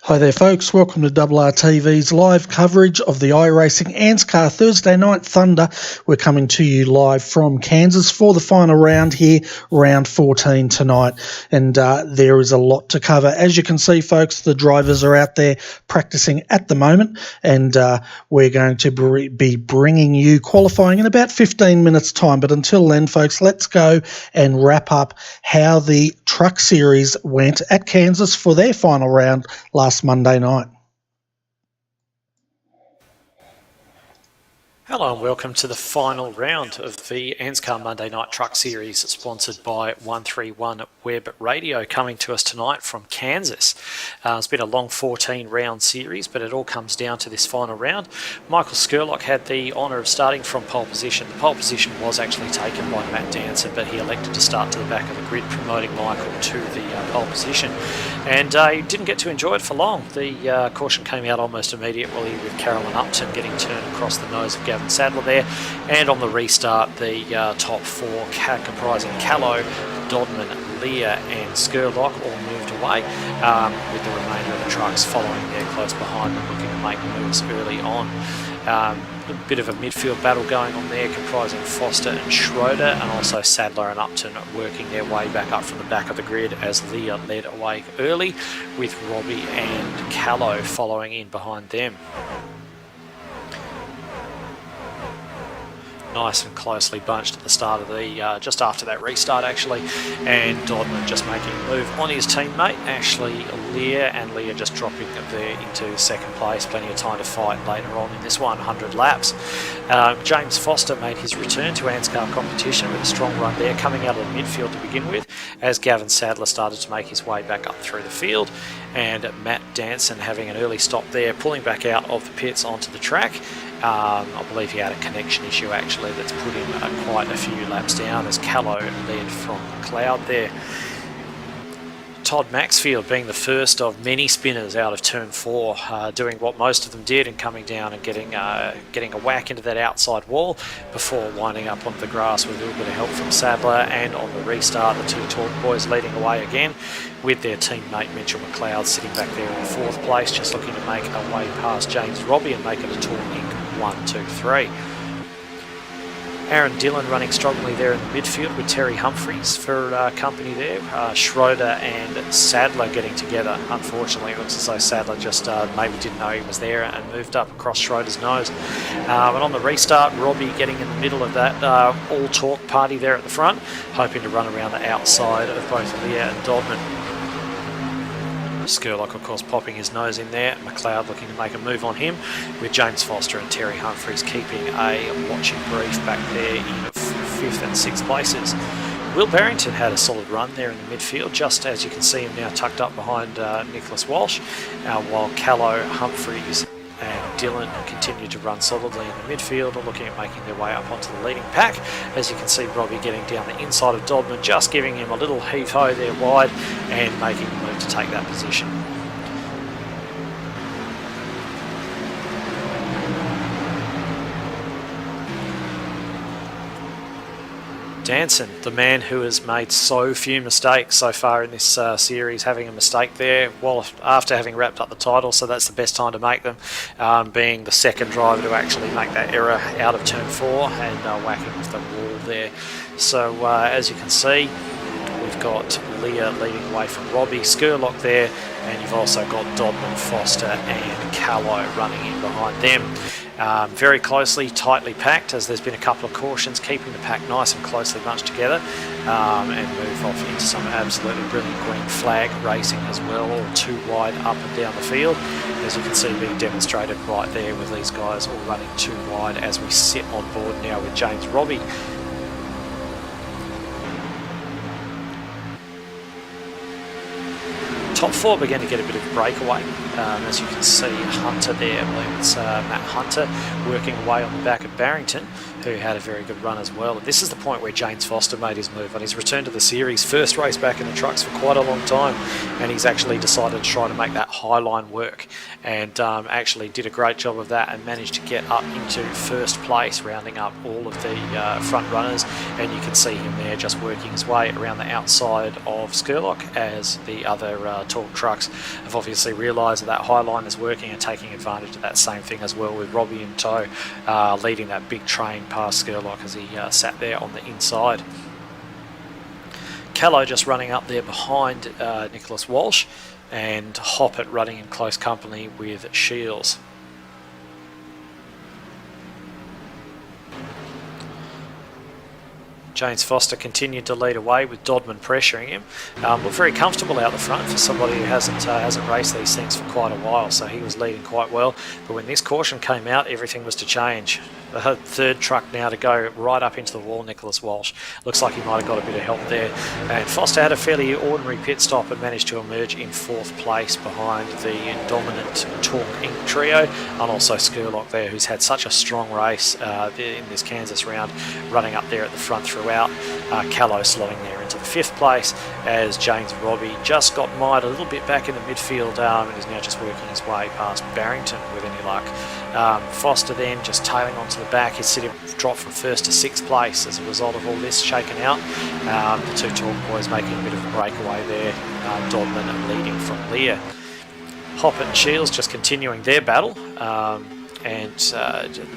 Hi there folks, welcome to RRTV's live coverage of the iRacing ANZCAR Thursday Night Thunder. We're coming to you live from Kansas for the final round here, round 14 tonight, and there is a lot to cover. As you can see folks, the drivers are out there practicing at the moment, and we're going to be bringing you qualifying in about 15 minutes time. But until then folks, let's go and wrap up how the Truck Series went at Kansas for their final round last Monday night. Hello and welcome to the final round of the ANZCAR Monday Night Truck Series, sponsored by 131 Web Radio, coming to us tonight from Kansas. It's been a long 14-round series, but it all comes down to this final round. Michael Skurlock had the honour of starting from pole position. The pole position was actually taken by Matt Danson, but he elected to start to the back of the grid, promoting Michael to the pole position. And he didn't get to enjoy it for long. The caution came out almost immediately with Carolyn Upton getting turned across the nose of Gavin Sadler there, and on the restart the top four comprising Callow, Dodman, Lear and Skurlock all moved away, with the remainder of the trucks following there close behind them, looking to make moves early on. A bit of a midfield battle going on there, comprising Foster and Schroeder, and also Sadler and Upton working their way back up from the back of the grid as Lear led away early, with Robbie and Callow following in behind them. Nice and closely bunched at the start of the, just after that restart actually, and Dodman just making a move on his teammate, Ashley Lear, and Lear just dropping there into second place. Plenty of time to fight later on in this 100 laps. James Foster made his return to ANZCAR competition with a strong run there, coming out of the midfield to begin with, as Gavin Sadler started to make his way back up through the field, and Matt Danson having an early stop there, pulling back out of the pits onto the track. I believe he had a connection issue actually that's put him quite a few laps down, as Callow led from the cloud there. Todd Maxfield being the first of many spinners out of turn 4, doing what most of them did and coming down and getting a whack into that outside wall before winding up onto the grass with a little bit of help from Sadler. And on the restart, the two Talk boys leading away again, with their teammate Mitchell McLeod sitting back there in 4th place, just looking to make a way past James Robbie and make it a Talk Inc. 1, 2, 3. Aaron Dillon running strongly there in the midfield with Terry Humphreys for company there. Schroeder and Sadler getting together. Unfortunately, it looks as though Sadler just maybe didn't know he was there and moved up across Schroeder's nose. And on the restart, Robbie getting in the middle of that all-talk party there at the front, hoping to run around the outside of both Lear and Dodman. Skurlock, of course, popping his nose in there. McLeod looking to make a move on him, with James Foster and Terry Humphreys keeping a watching brief back there in 5th and 6th places. Will Barrington had a solid run there in the midfield, just as you can see him now tucked up behind Nicholas Walsh, while Callow, Humphreys and Dillon continue to run solidly in the midfield, looking at making their way up onto the leading pack. As you can see, Robbie getting down the inside of Dodman, just giving him a little heave-ho there wide and making the move to take that position. Danson, the man who has made so few mistakes so far in this series, having a mistake there while after having wrapped up the title, so that's the best time to make them, being the second driver to actually make that error out of turn 4 and whacking with the wall there. So as you can see, we've got Lear leading away from Robbie, Skurlock there, and you've also got Dodman, Foster and Callow running in behind them. Very closely, tightly packed, as there's been a couple of cautions, keeping the pack nice and closely bunched together, and move off into some absolutely brilliant green flag racing as well, all too wide up and down the field, as you can see being demonstrated right there with these guys all running too wide as we sit on board now with James Robbie. Top 4 began to get a bit of a breakaway. As you can see, Hunter there, I believe it's Matt Hunter, working away on the back of Barrington, who had a very good run as well. And this is the point where James Foster made his move on his return to the series. First race back in the trucks for quite a long time, and he's actually decided to try to make that high line work, and actually did a great job of that and managed to get up into 1st place, rounding up all of the front runners. And you can see him there just working his way around the outside of Skurlock as the other Torque Trucks have obviously realised that high line is working and taking advantage of that same thing as well, with Robbie in tow, leading that big train past Skurlock as he sat there on the inside. Callow just running up there behind Nicholas Walsh, and Hoppet running in close company with Shields. James Foster continued to lead away with Dodman pressuring him. Looked very comfortable out the front for somebody who hasn't raced these things for quite a while, so he was leading quite well. But when this caution came out, everything was to change. The third truck now to go right up into the wall, Nicholas Walsh. Looks like he might have got a bit of help there. And Foster had a fairly ordinary pit stop and managed to emerge in 4th place behind the dominant Torque Inc. trio, and also Skurlock there, who's had such a strong race in this Kansas round, running up there at the front throughout. Callow slotting there into the 5th place as James Robbie just got mired a little bit back in the midfield and is now just working his way past Barrington with any luck. Foster then just tailing onto the back. His city dropped from 1st to 6th place as a result of all this shaken out. The two Torque boys making a bit of a breakaway there. Dodman leading from Lear. Hoppet and Shields just continuing their battle. And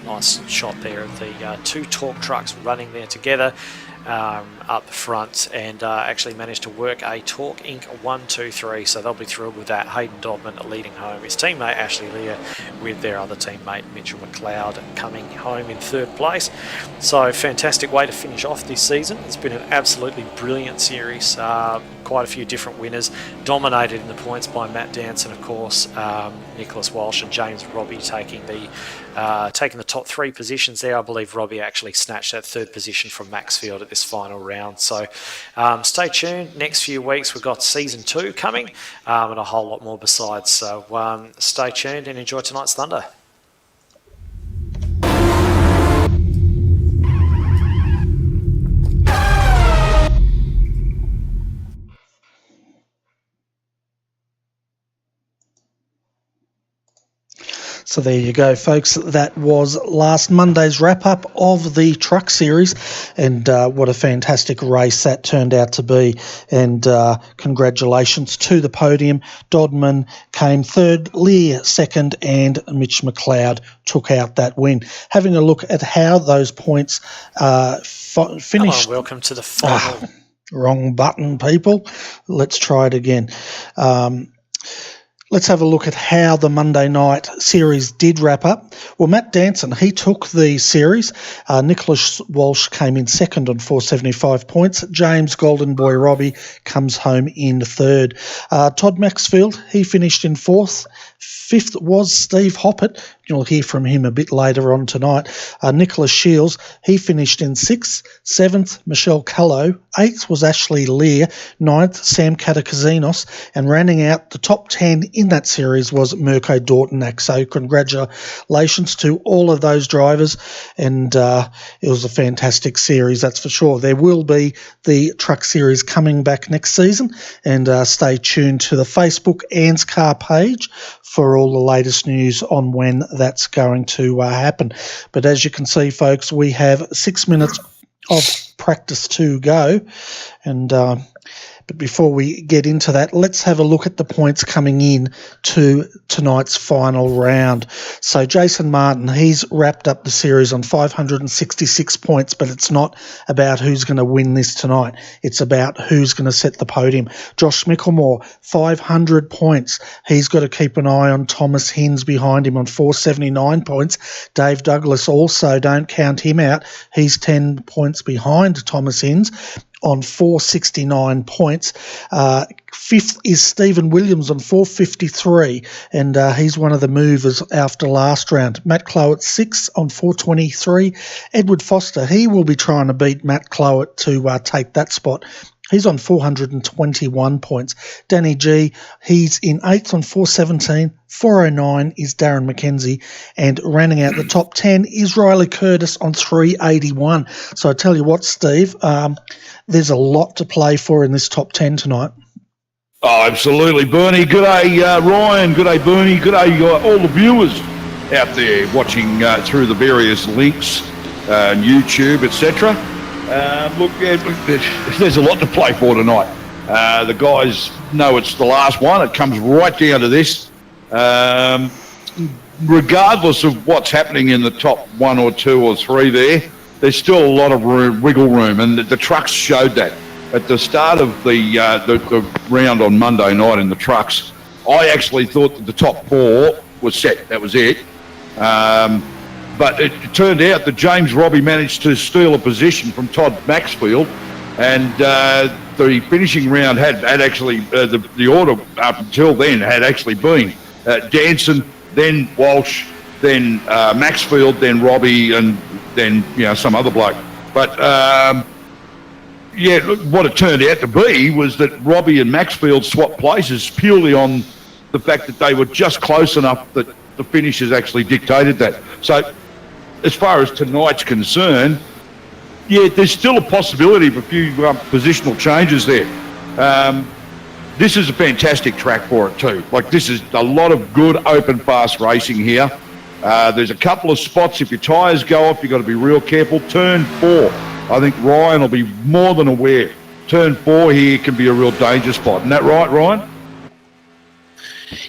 nice shot there of the two Torque trucks running there together up the front, and actually managed to work a Torque Inc. 1-2-3, so they'll be thrilled with that. Hayden Dodman leading home, his teammate Ashley Lear with their other teammate Mitchell McLeod coming home in 3rd place. So fantastic way to finish off this season. It's been an absolutely brilliant series. Quite a few different winners, dominated in the points by Matt Danson, of course, Nicholas Walsh and James Robbie taking the top 3 positions there. I believe Robbie actually snatched that 3rd position from Maxfield at this final round. So stay tuned. Next few weeks we've got season 2 coming, and a whole lot more besides. So stay tuned and enjoy tonight's Thunder. So there you go, folks. That was last Monday's wrap-up of the Truck Series, and what a fantastic race that turned out to be. And congratulations to the podium. Dodman came 3rd, Lear 2nd, and Mitch McLeod took out that win. Having a look at how those points finished. Hello, welcome to the final. Wrong button, people. Let's try it again. Let's have a look at how the Monday night series did wrap up. Well, Matt Danson, he took the series. Nicholas Walsh came in 2nd on 475 points. James Golden Boy Robbie comes home in 3rd. Todd Maxfield, he finished in 4th. 5th was Steve Hoppet. You'll hear from him a bit later on tonight. Nicholas Shields, he finished in 6th. 7th, Michelle Callow. 8th was Ashley Lear. 9th, Sam Katakazinos. And rounding out the top 10 in that series was Mirko Dortnack. So congratulations to all of those drivers. And it was a fantastic series, that's for sure. There will be the Truck Series coming back next season. And stay tuned to the Facebook ANZCAR page for all the latest news on when that's going to happen. But as you can see, folks, we have 6 minutes of practice to go. And but before we get into that, let's have a look at the points coming in to tonight's final round. So Jason Martin, he's wrapped up the series on 566 points, but it's not about who's going to win this tonight. It's about who's going to set the podium. Josh Mickelmore, 500 points. He's got to keep an eye on Thomas Hinds behind him on 479 points. Dave Douglas also, don't count him out. He's 10 points behind Thomas Hinds on 469 points. 5th is Stephen Williams on 453, and he's one of the movers after last round. Matt Clowett 6th on 423. Edward Foster, he will be trying to beat Matt Clowett to take that spot. He's on 421 points. Danny G, he's in 8th on 417. 409 is Darren McKenzie. And rounding out the top 10 is Riley Curtis on 381. So I tell you what, Steve, there's a lot to play for in this top 10 tonight. Oh, absolutely, Bernie. G'day, Ryan. G'day, Bernie. G'day, all the viewers out there watching through the various links, YouTube, etc. Look, there's a lot to play for tonight. The guys know it's the last one. It comes right down to this. Regardless of what's happening in the top 1 or 2 or 3 there's still a lot of wiggle room, and the trucks showed that. At the start of the round on Monday night in the trucks, I actually thought that the top 4 was set. That was it. But it turned out that James Robbie managed to steal a position from Todd Maxfield, and the finishing round had actually, the order up until then had actually been Danson, then Walsh, then Maxfield, then Robbie, and then some other bloke. But what it turned out to be was that Robbie and Maxfield swapped places purely on the fact that they were just close enough that the finishes actually dictated that. So as far as tonight's concerned, there's still a possibility of a few positional changes there. This is a fantastic track for it too. Like, this is a lot of good open fast racing here. There's a couple of spots, if your tyres go off, you've got to be real careful. Turn 4, I think Ryan will be more than aware. Turn 4 here can be a real danger spot. Isn't that right, Ryan?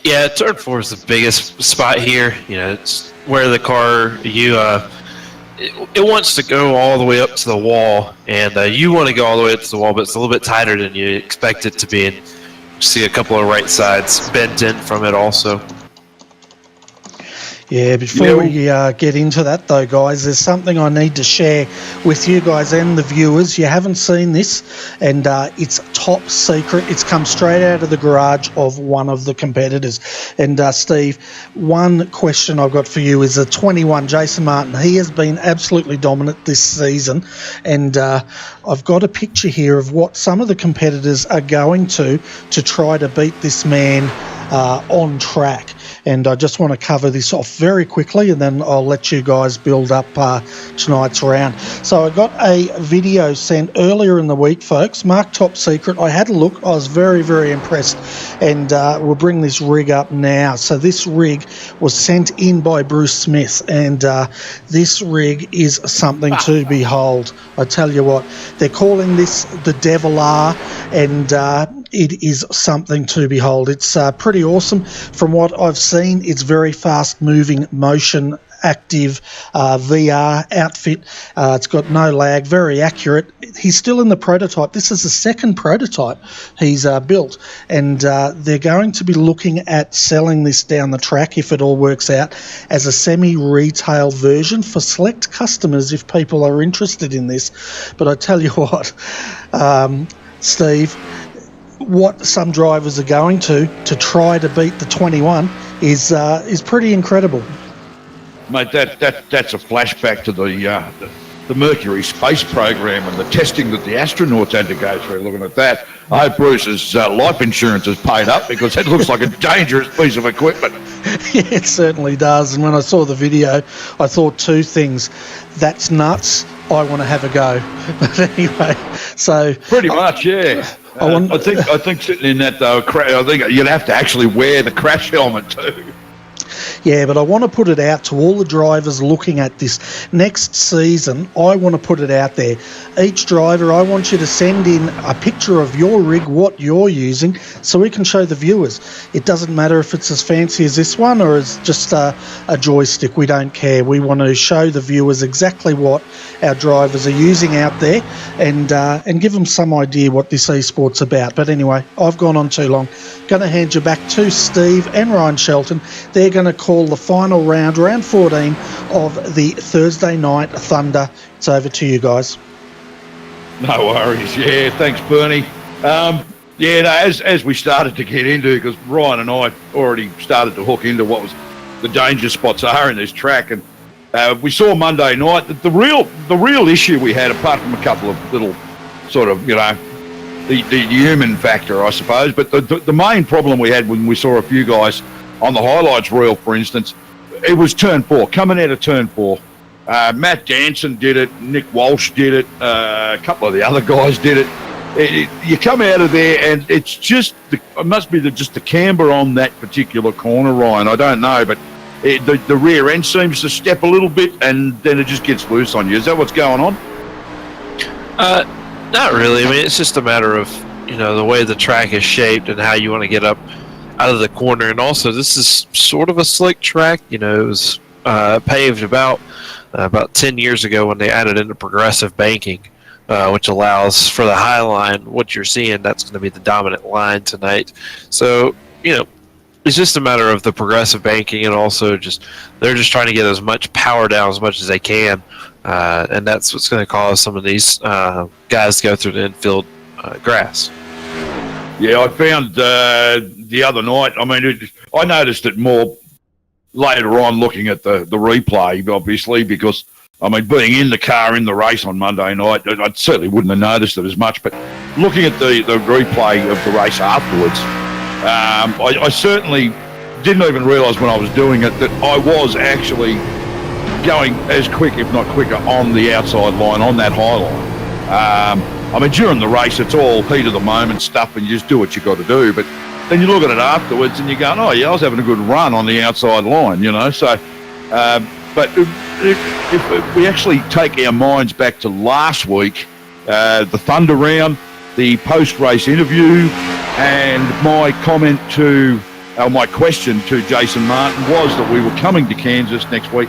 Yeah, turn 4 is the biggest spot here. It's where the car, it wants to go all the way up to the wall, and you want to go all the way up to the wall, but it's a little bit tighter than you expect it to be. And see a couple of right sides bent in from it also. Yeah, before we get into that though, guys, there's something I need to share with you guys and the viewers. You haven't seen this, and it's top secret. It's come straight out of the garage of one of the competitors. And Steve, one question I've got for you is the 21, Jason Martin. He has been absolutely dominant this season, and I've got a picture here of what some of the competitors are going to try to beat this man on track. And I just want to cover this off very quickly, and then I'll let you guys build up tonight's round. So I got a video sent earlier in the week, folks, marked top secret. I had a look. I was very, very impressed, and we'll bring this rig up now. So this rig was sent in by Bruce Smith, and this rig is something to behold. I tell you what, they're calling this the Devil R, and it is something to behold. It's pretty awesome. From what I've seen, it's very fast-moving, motion active VR outfit. It's got no lag, very accurate. He's still in the prototype. This is the second prototype he's built, and they're going to be looking at selling this down the track, if it all works out, as a semi-retail version for select customers if people are interested in this. But I tell you what, Steve, what some drivers are going to try to beat the 21 is pretty incredible. Mate, that's a flashback to the Mercury space program and the testing that the astronauts had to go through. Looking at that, I hope Bruce's life insurance is paid up, because that looks like a dangerous piece of equipment. Yeah, it certainly does. And when I saw the video, I thought two things. That's nuts. I want to have a go. But anyway, so pretty much, yeah. I think sitting in that though, I think you'd have to actually wear the crash helmet too. Yeah, but I want to put it out to all the drivers looking at this. Next season, I want to put it out there. Each driver, I want you to send in a picture of your rig, what you're using, so we can show the viewers. It doesn't matter if it's as fancy as this one or it's just a joystick. We don't care. We want to show the viewers exactly what our drivers are using out there, and give them some idea what this esport's about. But anyway, I've gone on too long. Going to hand you back to Steve and Ryan Shelton. They're going to call the final round 14 of the Thursday Night Thunder. It's over to you guys. No worries. Yeah, thanks, Bernie. As we started to get into, because Ryan and I already started to hook into what was the danger spots are in this track, and we saw Monday night that the real issue we had, apart from a couple of little sort of, the human factor, I suppose, but the main problem we had when we saw a few guys on the highlights reel, for instance, it was turn 4, coming out of turn 4. Matt Danson did it, Nick Walsh did it, a couple of the other guys did it. You come out of there and it's just, it must be just the camber on that particular corner, Ryan. I don't know, but the rear end seems to step a little bit and then it just gets loose on you. Is that what's going on? Not really. I mean, it's just a matter of the way the track is shaped and how you want to get up out of the corner. And also, this is sort of a slick track. It was paved about 10 years ago when they added in the progressive banking, which allows for the high line. What you're seeing, that's going to be the dominant line tonight. So, it's just a matter of the progressive banking, and also they're just trying to get as much power down as much as they can, and that's what's going to cause some of these guys to go through the infield grass. Yeah, I found the other night, I noticed it more later on looking at the replay, obviously, because, being in the car in the race on Monday night, I certainly wouldn't have noticed it as much, but looking at the replay of the race afterwards, I certainly didn't even realise when I was doing it that I was actually going as quick, if not quicker, on the outside line, on that high line. During the race, it's all heat of the moment stuff, and you just do what you got to do. But then you look at it afterwards, and you're going, "Oh yeah, I was having a good run on the outside line," So, but if we actually take our minds back to last week, the Thunder round, the post-race interview, and my question to Jason Martin was that we were coming to Kansas next week,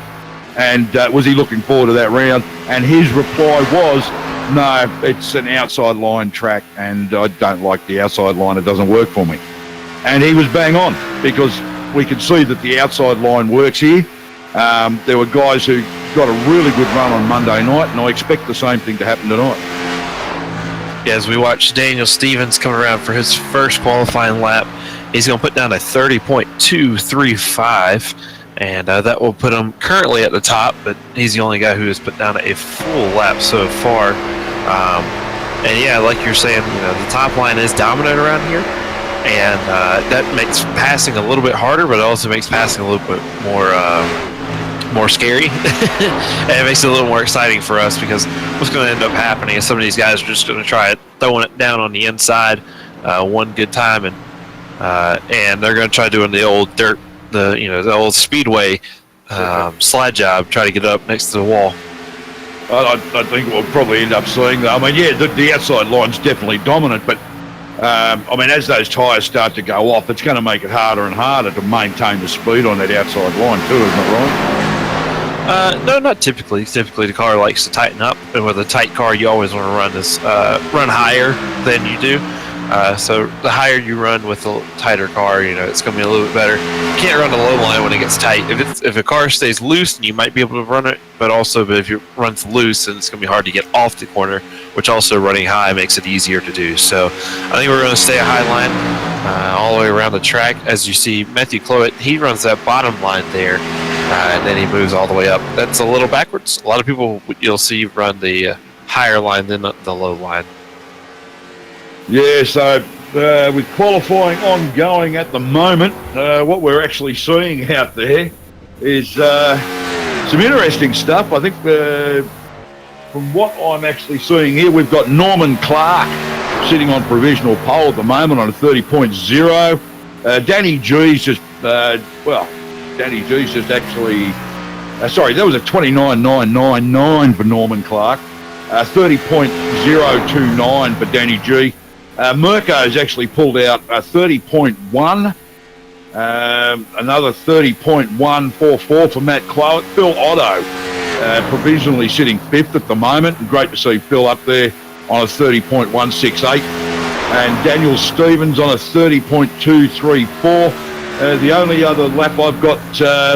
and was he looking forward to that round? And his reply was, no, it's an outside line track, and I don't like the outside line. It doesn't work for me. And he was bang on, because we could see that the outside line works here. There were guys who got a really good run on Monday night, and I expect the same thing to happen tonight. As we watch Daniel Stevens come around for his first qualifying lap, he's going to put down a 30.235, and that will put him currently at the top, but he's the only guy who has put down a full lap so far. And yeah, like you're saying, the top line is dominant around here, and that makes passing a little bit harder, but it also makes passing a little bit more scary. And it makes it a little more exciting for us, because what's going to end up happening is some of these guys are just going to try throwing it down on the inside one good time, and they're going to try doing the old dirt, the old speedway slide job, try to get up next to the wall. I think we'll probably end up seeing that. The outside line's definitely dominant, but as those tyres start to go off, it's going to make it harder and harder to maintain the speed on that outside line too, isn't it, right? No, not typically. Typically, the car likes to tighten up, and with a tight car, you always want to run higher than you do. So the higher you run with a tighter car, it's going to be a little bit better. You can't run the low line when it gets tight. If a car stays loose, then you might be able to run it, but if it runs loose, then it's going to be hard to get off the corner, which also running high makes it easier to do. So I think we're going to stay a high line all the way around the track. As you see, Matthew Cloet, he runs that bottom line there, and then he moves all the way up. That's a little backwards. A lot of people you'll see run the higher line than the low line. Yeah, so with qualifying ongoing at the moment, what we're actually seeing out there is some interesting stuff. I think from what I'm actually seeing here, we've got Norman Clark sitting on provisional pole at the moment on a 30.0. Danny G's just, that was a 29.999 for Norman Clark. 30.029 for Danny G. Mirko's actually pulled out a 30.1, another 30.144 for Matt Cloet. Phil Otto provisionally sitting fifth at the moment, and great to see Phil up there on a 30.168. And Daniel Stevens on a 30.234. The only other lap I've got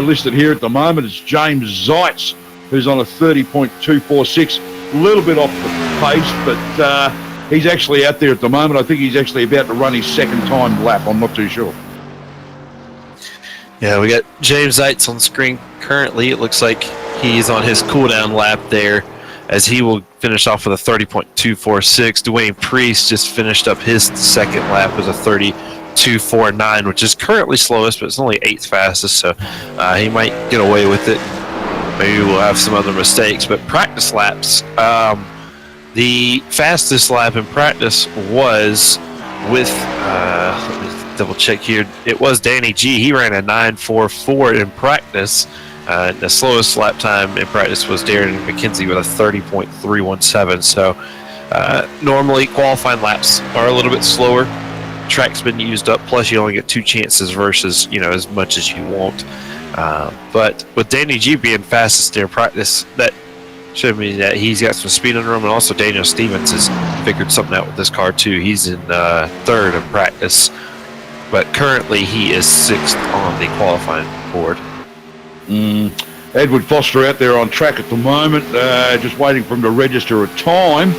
listed here at the moment is James Zeitz, who's on a 30.246. A little bit off the pace, but he's actually out there at the moment. I think he's actually about to run his second time lap. I'm not too sure. Yeah, we got James Zeitz on screen currently. It looks like he's on his cool-down lap there, as he will finish off with a 30.246. Dwayne Priest just finished up his second lap with a 30.249, which is currently slowest, but it's only 8th fastest, so he might get away with it. Maybe we'll have some other mistakes, but practice laps. The fastest lap in practice was with, let me double check here, it was Danny G. He ran a 9.44 in practice. The slowest lap time in practice was Darren McKenzie with a 30.317. So Normally, qualifying laps are a little bit slower. Track's been used up, plus you only get 2 chances versus, as much as you want. But with Danny G being fastest in practice, that showed me that he's got some speed under him, and also Daniel Stevens has figured something out with this car too. He's in third in practice, but currently he is 6th on the qualifying board. Edward Foster out there on track at the moment, just waiting for him to register a time.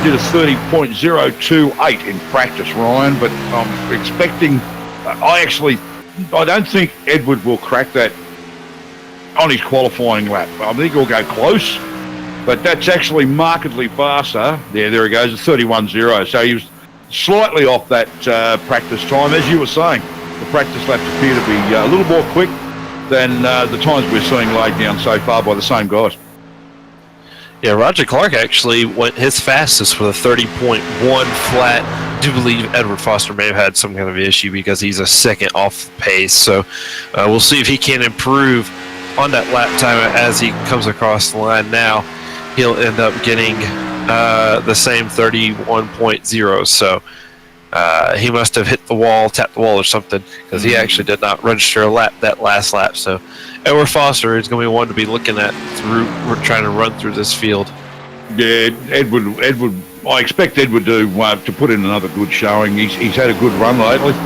Did a 30.028 in practice, Ryan, but I'm expecting, I don't think Edward will crack that on his qualifying lap. I think he'll go close, but that's actually markedly faster. Yeah, there he goes, a 31.0. So he was slightly off that practice time. As you were saying, the practice laps appear to be a little more quick than the times we're seeing laid down so far by the same guys. Yeah, Roger Clark actually went his fastest with a 30.1 flat. I do believe Edward Foster may have had some kind of issue because he's a second off the pace. So we'll see if he can improve on that lap time as he comes across the line. Now he'll end up getting the same 31.0. So he must have hit the wall, tapped the wall or something, because he actually did not register a lap that last lap. So Edward Foster is going to be one to be looking at through. We're trying to run through this field. Yeah, Edward. I expect Edward to put in another good showing. He's had a good run lately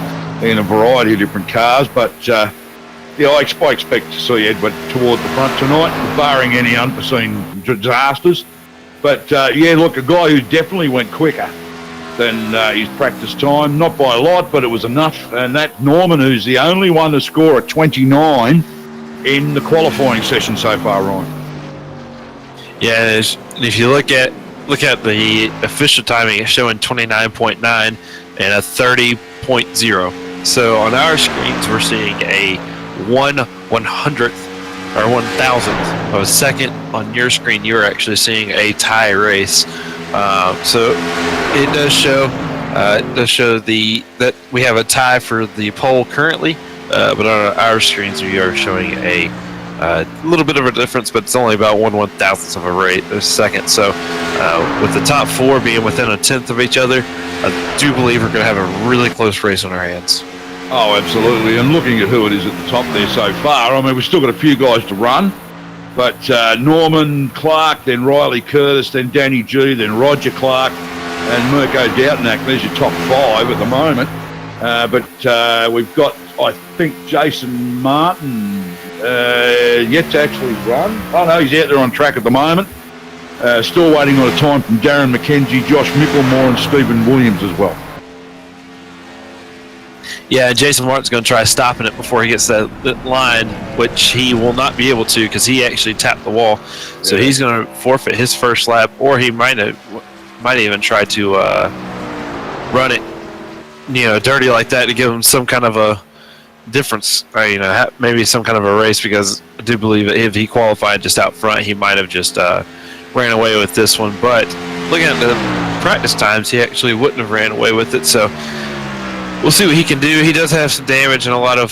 in a variety of different cars, but I expect to see Edward toward the front tonight, barring any unforeseen disasters. But look, a guy who definitely went quicker than his practice time, not by a lot, but it was enough. And that Norman, who's the only one to score a 29 in the qualifying session so far, Ryan. Yeah, if you look at the official timing, it's showing 29.9 and a 30.0. So on our screens, we're seeing a 1/100th or 1,000th of a second. On your screen, you're actually seeing a tie race. So it does show that we have a tie for the pole currently, but on our screens we are showing a little bit of a difference, but it's only about 1/1000th of a second. So with the top 4 being within a tenth of each other, I do believe we're going to have a really close race on our hands. Oh, absolutely. And looking at who it is at the top there so far, I mean, we've still got a few guys to run. But Norman, Clark, then Riley Curtis, then Danny G, then Roger Clark, and Mirko Doutnak. There's your top 5 at the moment. But we've got, I think, Jason Martin yet to actually run. Oh, no, he's out there on track at the moment. Still waiting on a time from Darren McKenzie, Josh Micklemore, and Stephen Williams as well. Yeah, Jason Martin's going to try stopping it before he gets that line, which he will not be able to because he actually tapped the wall. So he's going to forfeit his first lap, or he might even try to run it, dirty like that to give him some kind of a difference, or, maybe some kind of a race, because I do believe that if he qualified just out front, he might have just ran away with this one. But looking at the practice times, he actually wouldn't have ran away with it. So we'll see what he can do. He does have some damage and a lot of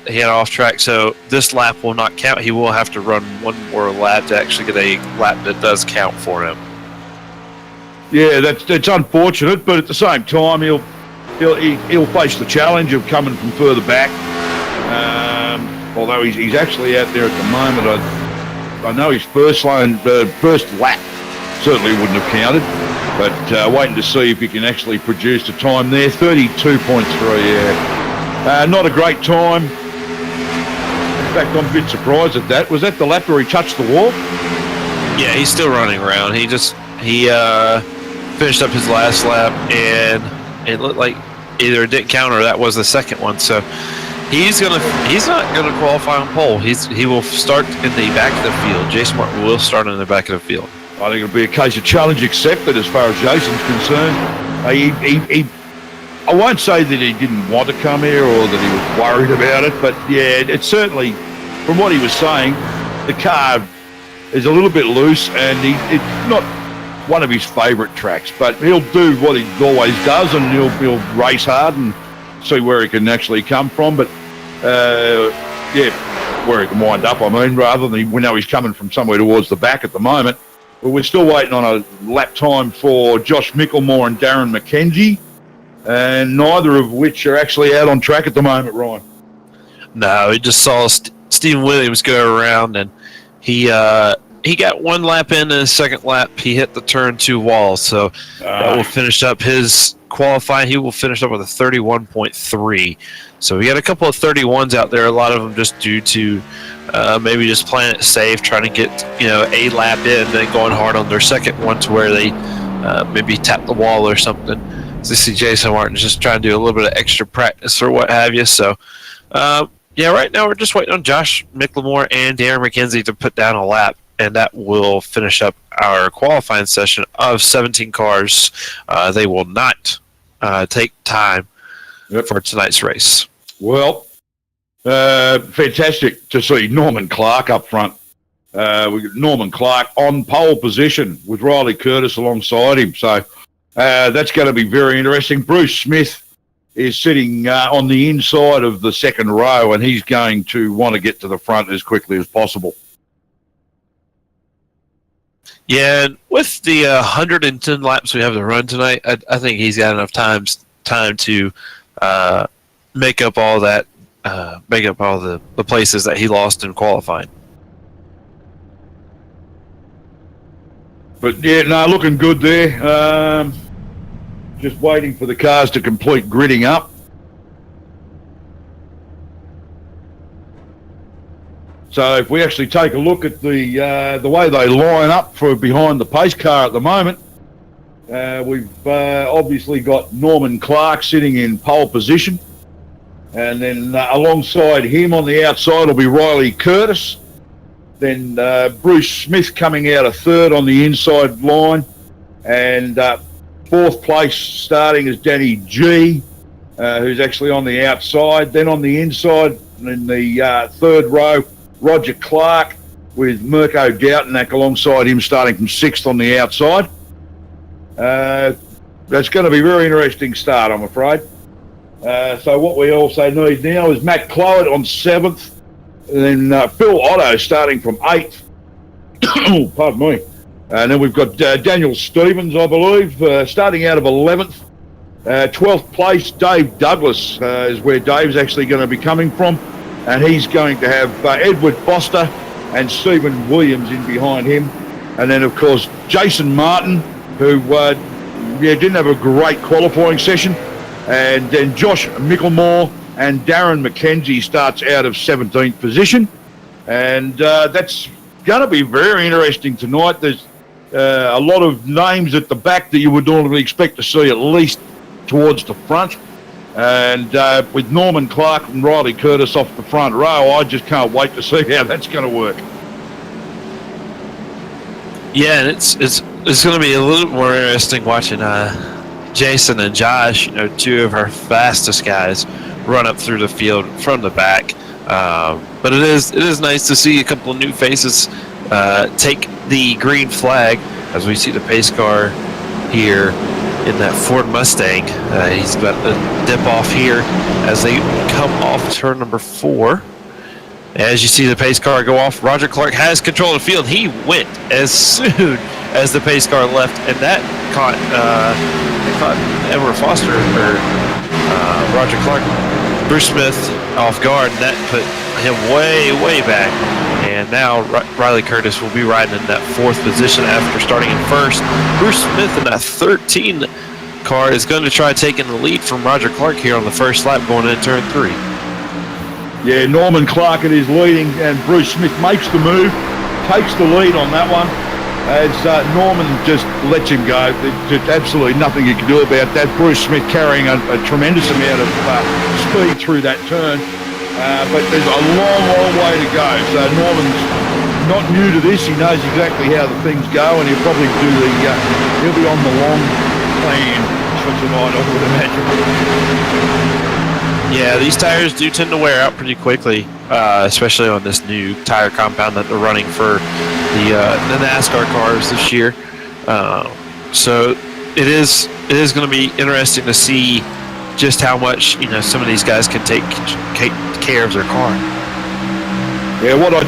he had off track, so this lap will not count. He will have to run one more lap to actually get a lap that does count for him. Yeah, that's unfortunate, but at the same time, he'll face the challenge of coming from further back. Although he's actually out there at the moment, I know his first lap certainly wouldn't have counted. But waiting to see if he can actually produce a time there. 32.3, yeah. Not a great time. In fact, I'm a bit surprised at that. Was that the lap where he touched the wall? Yeah, he's still running around. He finished up his last lap, and it looked like either it didn't count or that was the second one. So he's not gonna qualify on pole. He will start in the back of the field. Jason Martin will start in the back of the field. I think it'll be a case of challenge accepted as far as Jason's concerned. I won't say that he didn't want to come here or that he was worried about it, but yeah, it's certainly, from what he was saying, the car is a little bit loose and it's not one of his favourite tracks, but he'll do what he always does, and he'll race hard and see where he can actually come from. But where he can wind up, rather than we know he's coming from somewhere towards the back at the moment. But we're still waiting on a lap time for Josh Micklemore and Darren McKenzie, and neither of which are actually out on track at the moment, Ryan. No, we just saw Stephen Williams go around, and he got one lap in his second lap. He hit the turn 2 wall, so that will finish up his qualifying. He will finish up with a 31.3. So we got a couple of 31s out there. A lot of them just due to maybe just playing it safe, trying to get a lap in, then going hard on their second one to where they maybe tap the wall or something. So you see Jason Martin just trying to do a little bit of extra practice or what have you. So right now we're just waiting on Josh Micklemore and Darren McKenzie to put down a lap, and that will finish up our qualifying session of 17 cars. They will not take time for tonight's race. Well, fantastic to see Norman Clark up front. We've got Norman Clark on pole position with Riley Curtis alongside him. So that's going to be very interesting. Bruce Smith is sitting on the inside of the second row, and he's going to want to get to the front as quickly as possible. Yeah, and with the 110 laps we have to run tonight, I think he's got enough time to make up all that, make up all the places that he lost in qualifying. But yeah, no, looking good there. Just waiting for the cars to complete gridding up. So if we actually take a look at the way they line up for behind the pace car at the moment, we've obviously got Norman Clark sitting in pole position, and then alongside him on the outside will be Riley Curtis. Then Bruce Smith coming out of third on the inside line, and fourth place starting is Danny G, who's actually on the outside. Then on the inside in the third row, Roger Clark with Mirko Doutanak alongside him starting from sixth on the outside. That's going to be a very interesting start, I'm afraid. So what we also need now is Matt Clowett on seventh, and then Phil Otto starting from eighth. Pardon me. And then we've got Daniel Stevens, I believe, starting out of 11th. 12th place, Dave Douglas is where Dave's actually going to be coming from. And he's going to have Edward Foster and Stephen Williams in behind him. And then, of course, Jason Martin, who didn't have a great qualifying session. And then Josh Micklemore and Darren McKenzie starts out of 17th position. And that's going to be very interesting tonight. There's a lot of names at the back that you would normally expect to see at least towards the front. And with Norman Clark and Riley Curtis off the front row, I just can't wait to see how that's going to work. Yeah, and it's going to be a little more interesting watching Jason and Josh, two of our fastest guys, run up through the field from the back. But it is nice to see a couple of new faces take the green flag as we see the pace car here in that Ford Mustang. He's about to dip off here as they come off turn number 4. As you see the pace car go off, Roger Clark has control of the field. He went as soon as the pace car left, and that caught Edward Foster or Roger Clark, Bruce Smith off guard, and that put him way back. And now Riley Curtis will be riding in that 4th position after starting in 1st. Bruce Smith in that 13 car is going to try taking the lead from Roger Clark here on the first lap going into turn 3. Yeah, Norman Clark is leading, and Bruce Smith makes the move, takes the lead on that one, as Norman just lets him go. There's absolutely nothing you can do about that. Bruce Smith carrying a tremendous amount of speed through that turn, but there's a long way to go. So Norman's not new to this. He knows exactly how the things go, and he'll probably do he'll be on the long plan for tonight, I would imagine. Yeah, these tires do tend to wear out pretty quickly, especially on this new tire compound that they're running for the NASCAR cars this year. So it is going to be interesting to see just how much some of these guys can take care of their car. Yeah, what I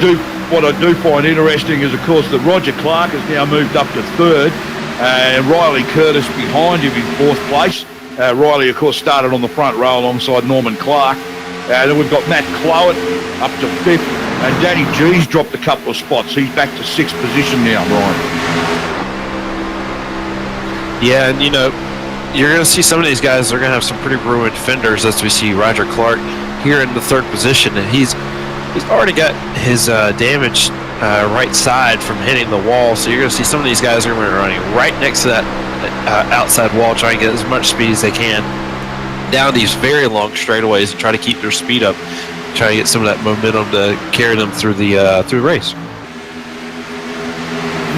what I do find interesting is, of course, that Roger Clark has now moved up to third, and Riley Curtis behind him in fourth place. Riley, of course, started on the front row alongside Norman Clark. Then we've got Matt Clowett up to fifth, and Danny G's dropped a couple of spots. He's back to sixth position now, Brian. Yeah, and you're going to see some of these guys are going to have some pretty ruined fenders, as we see Roger Clark here in the third position, and he's already got his damage right side from hitting the wall. So you're going to see some of these guys are going to be running right next to that outside wall, trying to get as much speed as they can down these very long straightaways and try to keep their speed up, try to get some of that momentum to carry them through the race.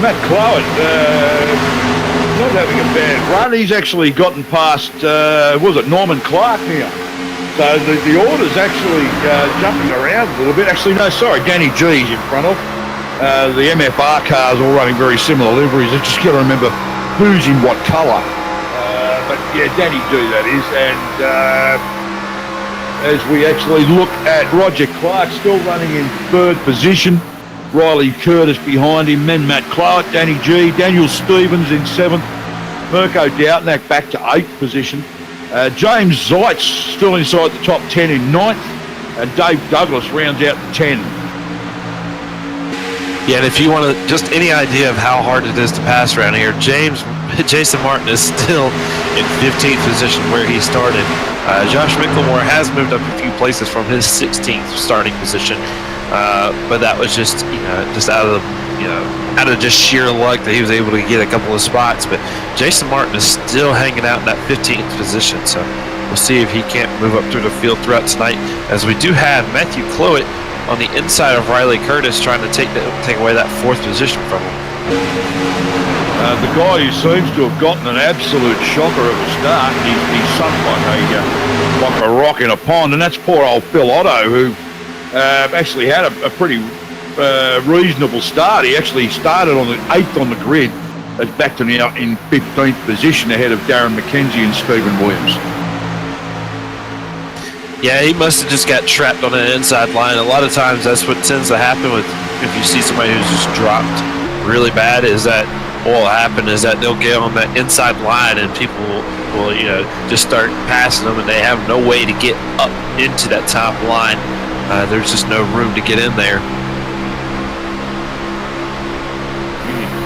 Matt Clowett, not having a bad run. He's actually gotten past, Norman Clark now. So the order's actually jumping around a little bit. Actually, no, sorry, Danny G's in front of. The MFR cars all running very similar liveries. I just got to remember who's in what colour. But yeah, Danny G that is. And as we actually look at Roger Clark still running in third position. Riley Curtis behind him, then Matt Clowett, Danny G, Daniel Stevens in seventh, Mirko Doutnak back to eighth position. James Zeitz still inside the top 10 in ninth, and Dave Douglas rounds out the 10. Yeah, and if you want to, just any idea of how hard it is to pass around here, Jason Martin is still in 15th position where he started. Josh Mickelmore has moved up a few places from his 16th starting position, but that was just just out of just sheer luck that he was able to get a couple of spots. But Jason Martin is still hanging out in that 15th position, so we'll see if he can't move up through the field throughout tonight, as we do have Matthew Clowett on the inside of Riley Curtis trying to take away that fourth position from him. The guy who seems to have gotten an absolute shocker of a start, he's sunk like a rock in a pond, and that's poor old Phil Otto, who actually had a pretty reasonable start. He actually started on the 8th on the grid, as back to now in 15th position ahead of Darren McKenzie and Stephen Williams. Yeah, he must have just got trapped on an inside line. A lot of times that's what tends to happen with if you see somebody who's just dropped really bad, is that what will happen is that they'll get on that inside line and people will just start passing them, and they have no way to get up into that top line. There's just no room to get in there.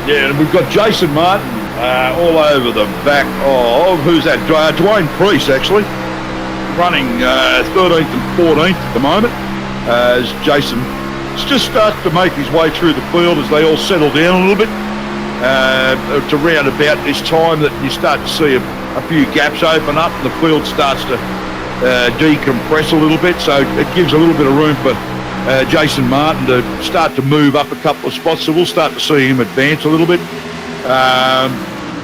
Yeah, and we've got Jason Martin all over the back of, who's that? Dwayne Priest, actually, running 13th and 14th at the moment, as Jason just starts to make his way through the field as they all settle down a little bit. To round about this time that you start to see a few gaps open up and the field starts to decompress a little bit, so it gives a little bit of room for Jason Martin to start to move up a couple of spots, so we'll start to see him advance a little bit.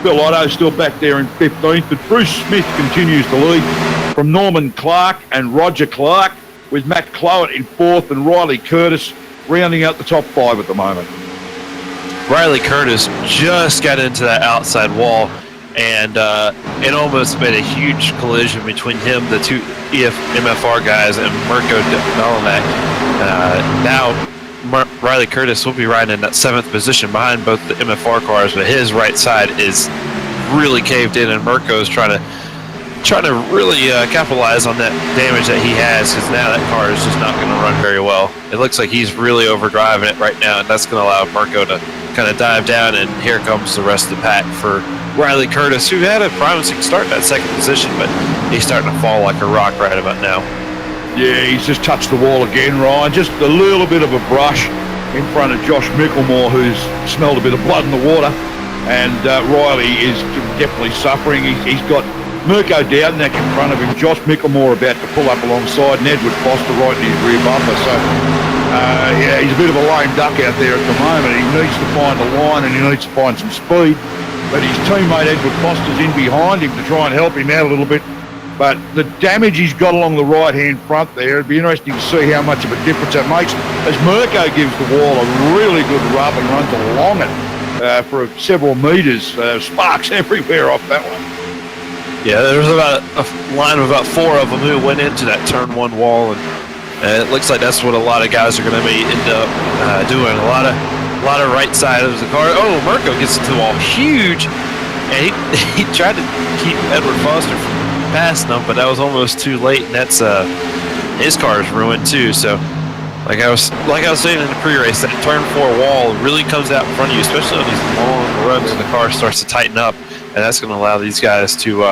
Phil Otto still back there in 15th, but Bruce Smith continues to lead from Norman Clark and Roger Clark, with Matt Clowett in 4th and Riley Curtis rounding out the top 5 at the moment. Riley Curtis just got into that outside wall, and it almost made a huge collision between him, the two MFR guys, and Mirko Doutnak. Now Riley Curtis will be riding in that 7th position behind both the MFR cars, but his right side is really caved in, and Mirko is trying to really capitalize on that damage that he has, because now that car is just not going to run very well. It looks like he's really overdriving it right now, and that's going to allow Mirko to kind of dive down, and here comes the rest of the pack for Riley Curtis, who had a promising start in that 2nd position, but he's starting to fall like a rock right about now. Yeah, he's just touched the wall again, Ryan. Just a little bit of a brush in front of Josh Mickelmore, who's smelled a bit of blood in the water, and Riley is definitely suffering. He's got Mirko Doutnak in front of him, Josh Mickelmore about to pull up alongside, and Edward Foster right in his rear bumper. So, yeah, he's a bit of a lame duck out there at the moment. He needs to find a line and he needs to find some speed. But his teammate Edward Foster's in behind him to try and help him out a little bit. But the damage he's got along the right-hand front there, it'd be interesting to see how much of a difference that makes, as Mirko gives the wall a really good rub and runs along it for several metres. Sparks everywhere off that one. Yeah, there was about a line of about 4 of them who went into that turn 1 wall, and It looks like that's what a lot of guys are going to end up doing. A lot of right side of the car. Oh, Mirko gets into the wall, huge, and he tried to keep Edward Foster from passing him, but that was almost too late, and that's his car is ruined too. So, like I was saying in the pre-race, that turn 4 wall really comes out in front of you, especially on these long runs, and the car starts to tighten up, and that's going to allow these guys to.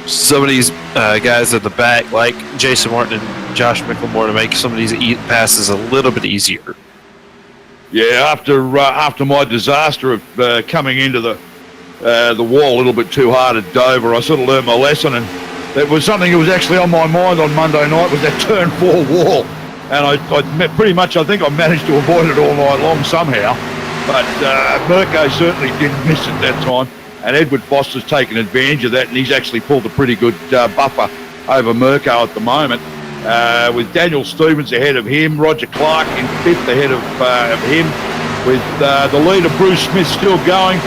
Some of these guys at the back, like Jason Martin and Josh Micklemore, to make some of these passes a little bit easier. Yeah, after my disaster of coming into the wall a little bit too hard at Dover, I sort of learned my lesson, and that was something that was actually on my mind on Monday night, was that turn 4 wall, and I pretty much, I think I managed to avoid it all night long somehow, but Mirko certainly didn't miss it that time. And Edward Foster's taken advantage of that, and he's actually pulled a pretty good buffer over Mirko at the moment. With Daniel Stevens ahead of him, Roger Clark in 5th ahead of him, with the leader Bruce Smith still going,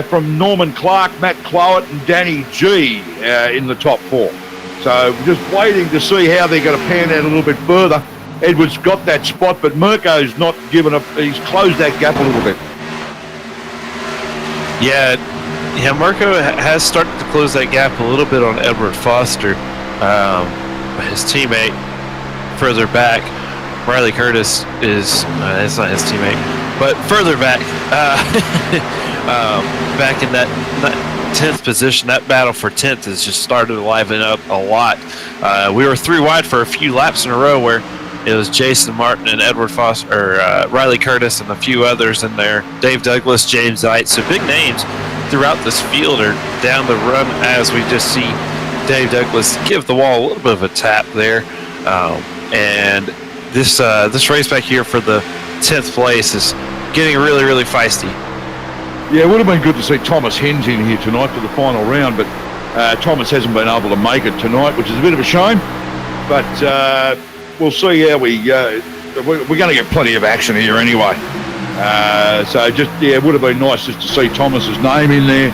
from Norman Clark, Matt Clowett and Danny G in the top 4. So just waiting to see how they're going to pan out a little bit further. Edward's got that spot, but Mirko's not given up. He's closed that gap a little bit. Yeah, Mirko has started to close that gap a little bit on Edward Foster. His teammate further back, Riley Curtis, it's not his teammate, but further back, back in that 10th position. That battle for 10th has just started to liven up a lot. We were 3 wide for a few laps in a row where it was Jason Martin and Edward Foster, Riley Curtis, and a few others in there. Dave Douglas, James Zeit. So big names throughout this field are down the run, as we just see Dave Douglas give the wall a little bit of a tap there. And this race back here for the 10th place is getting really, really feisty. Yeah, it would have been good to see Thomas Hens in here tonight for the final round, but Thomas hasn't been able to make it tonight, which is a bit of a shame. But we'll see how we're going to get plenty of action here anyway. So just, it would have been nice just to see Thomas's name in there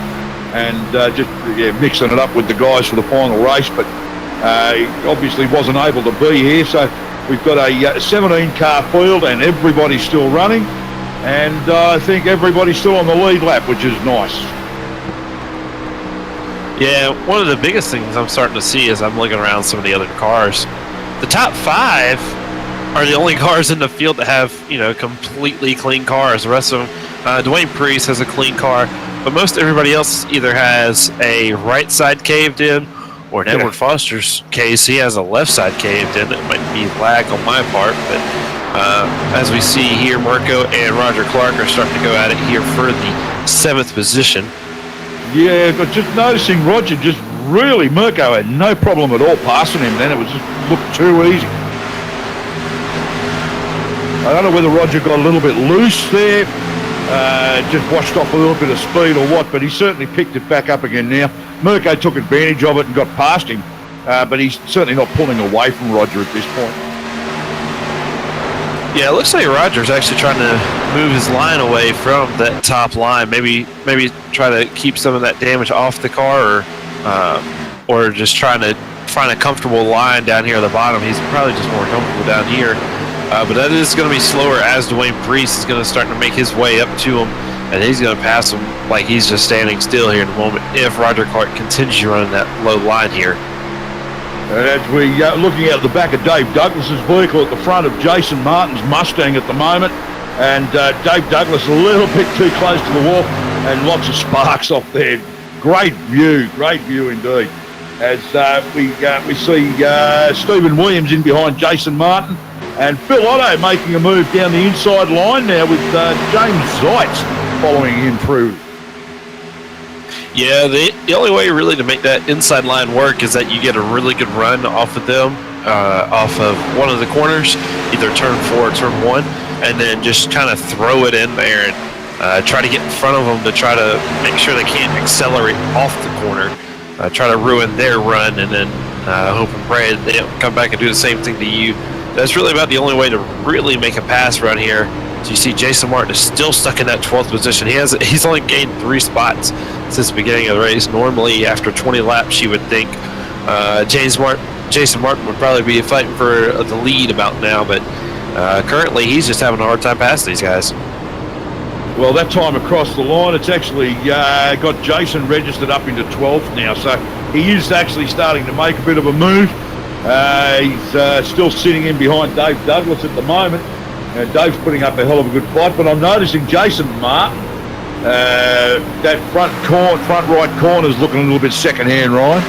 and mixing it up with the guys for the final race. But he obviously wasn't able to be here. So we've got a 17-car field and everybody's still running. And I think everybody's still on the lead lap, which is nice. Yeah, one of the biggest things I'm starting to see as I'm looking around some of the other cars, the top 5 are the only cars in the field that have, completely clean cars. The rest of them, Dwayne Priest has a clean car, but most everybody else either has a right side caved in, or in Edward Foster's case, he has a left side caved in. It might be lag on my part, but as we see here, Mirko and Roger Clark are starting to go at it here for the 7th position. Yeah, but just noticing Roger Mirko had no problem at all passing him then. It was just looked too easy. I don't know whether Roger got a little bit loose there, just washed off a little bit of speed or what, but he certainly picked it back up again now. Mirko took advantage of it and got past him, but he's certainly not pulling away from Roger at this point. Yeah, it looks like Roger's actually trying to move his line away from that top line. Maybe try to keep some of that damage off the car, or just trying to find a comfortable line down here at the bottom. He's probably just more comfortable down here. But that is going to be slower as Dwayne Priest is going to start to make his way up to him, and he's going to pass him like he's just standing still here in a moment if Roger Clark continues running that low line here. And as we looking at the back of Dave Douglas's vehicle at the front of Jason Martin's Mustang at the moment, and Dave Douglas a little bit too close to the wall, and lots of sparks off there. Great view indeed. As we see Stephen Williams in behind Jason Martin, and Phil Otto making a move down the inside line now with James Zeitz following him through. Yeah, the only way really to make that inside line work is that you get a really good run off of them, off of one of the corners, either turn 4 or turn 1, and then just kind of throw it in there and try to get in front of them to try to make sure they can't accelerate off the corner, try to ruin their run, and then hope and pray they don't come back and do the same thing to you. That's really about the only way to really make a pass run here. So you see Jason Martin is still stuck in that 12th position. He's only gained 3 spots since the beginning of the race. Normally, after 20 laps, you would think James Martin Jason Martin would probably be fighting for the lead about now, but currently he's just having a hard time passing these guys. Well, that time across the line, it's actually got Jason registered up into 12th now, so he is actually starting to make a bit of a move. He's still sitting in behind Dave Douglas at the moment. Dave's putting up a hell of a good fight, but I'm noticing Jason Martin, that front right corner is looking a little bit second-hand, Ryan.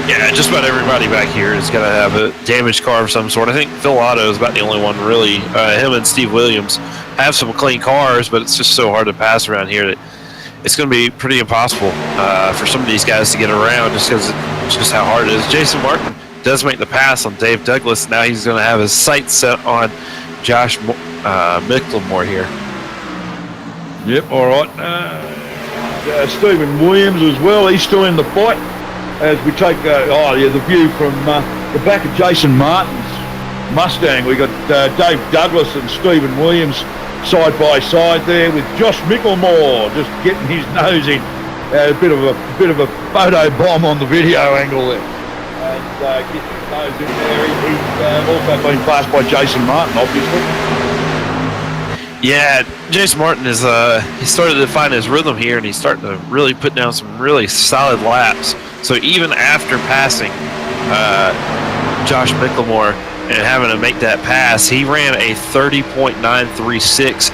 Yeah, just about everybody back here is going to have a damaged car of some sort. I think Phil Otto is about the only one, really. Him and Steve Williams have some clean cars, but it's just so hard to pass around here that it's going to be pretty impossible for some of these guys to get around just because just how hard it is. Jason Martin does make the pass on Dave Douglas. Now he's going to have his sights set on Josh Micklemore here. Yep, all right. Stephen Williams as well. He's still in the fight. As we take the view from the back of Jason Martin's Mustang, we got Dave Douglas and Stephen Williams side by side there with Josh Micklemore just getting his nose in. A bit of a photo bomb on the video angle there, and getting his nose in there. He's also been passed by Jason Martin, obviously. Yeah, Jason Martin is he started to find his rhythm here, and he's starting to really put down some really solid laps. So even after passing Josh Micklemore and having to make that pass, he ran a 30.936.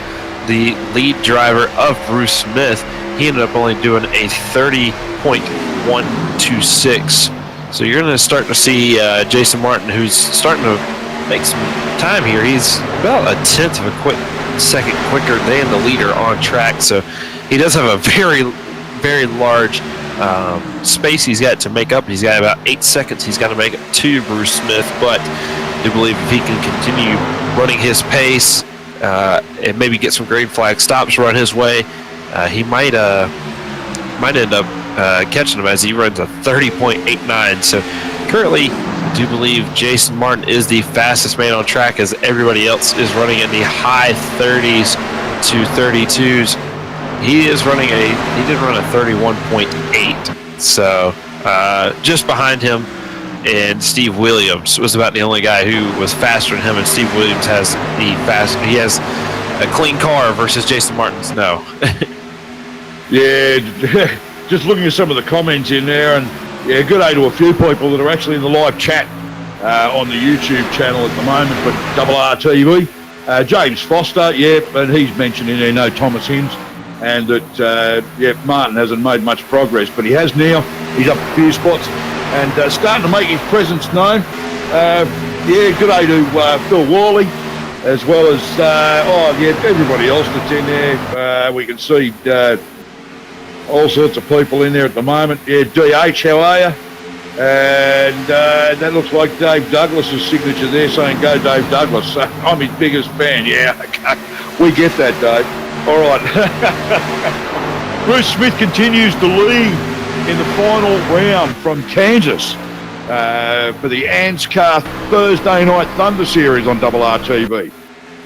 The lead driver of Bruce Smith, he ended up only doing a 30.126. So you're going to start to see Jason Martin, who's starting to make some time here. He's about a tenth of a second quicker than the leader on track. So he does have a very, very large space he's got to make up. He's got about 8 seconds he's got to make up to Bruce Smith, but I do believe if he can continue running his pace and maybe get some green flag stops run his way, he might end up catching him as he runs a 30.89. So currently I do believe Jason Martin is the fastest man on track, as everybody else is running in the high 30s to 32s. He did run a 31.8. So just behind him, and Steve Williams was about the only guy who was faster than him, and Steve Williams has he has a clean car versus Jason Martin's no. Yeah, just looking at some of the comments in there, and yeah, good day to a few people that are actually in the live chat on the YouTube channel at the moment, but RRTV. James Foster, and he's mentioned in there, no Thomas Hinds, and that, Martin hasn't made much progress, but he has now. He's up a few spots and starting to make his presence known. Good day to Phil Worley, as well as, everybody else that's in there. We can see all sorts of people in there at the moment. Yeah, DH, how are you? And that looks like Dave Douglas's signature there, saying go Dave Douglas. So I'm his biggest fan. Yeah, okay. We get that, Dave. All right. Bruce Smith continues to lead in the final round from Kansas for the ANZCAR Thursday Night Thunder Series on RRTV.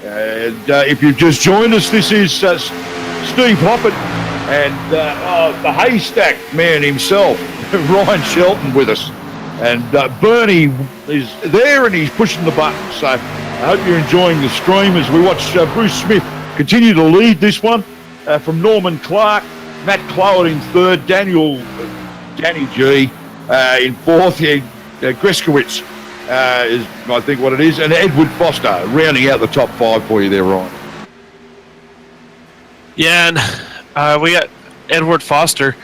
And if you've just joined us, this is Steve Hoppett and the haystack man himself, Ryan Shelton, with us. And Bernie is there and he's pushing the button. So I hope you're enjoying the stream as we watch Bruce Smith continue to lead this one from Norman Clark, Matt Cloward in third, Danny G in fourth, Greskowitz is I think what it is, and Edward Foster rounding out the top five for you there, Ryan. Yeah, and we got Edward Foster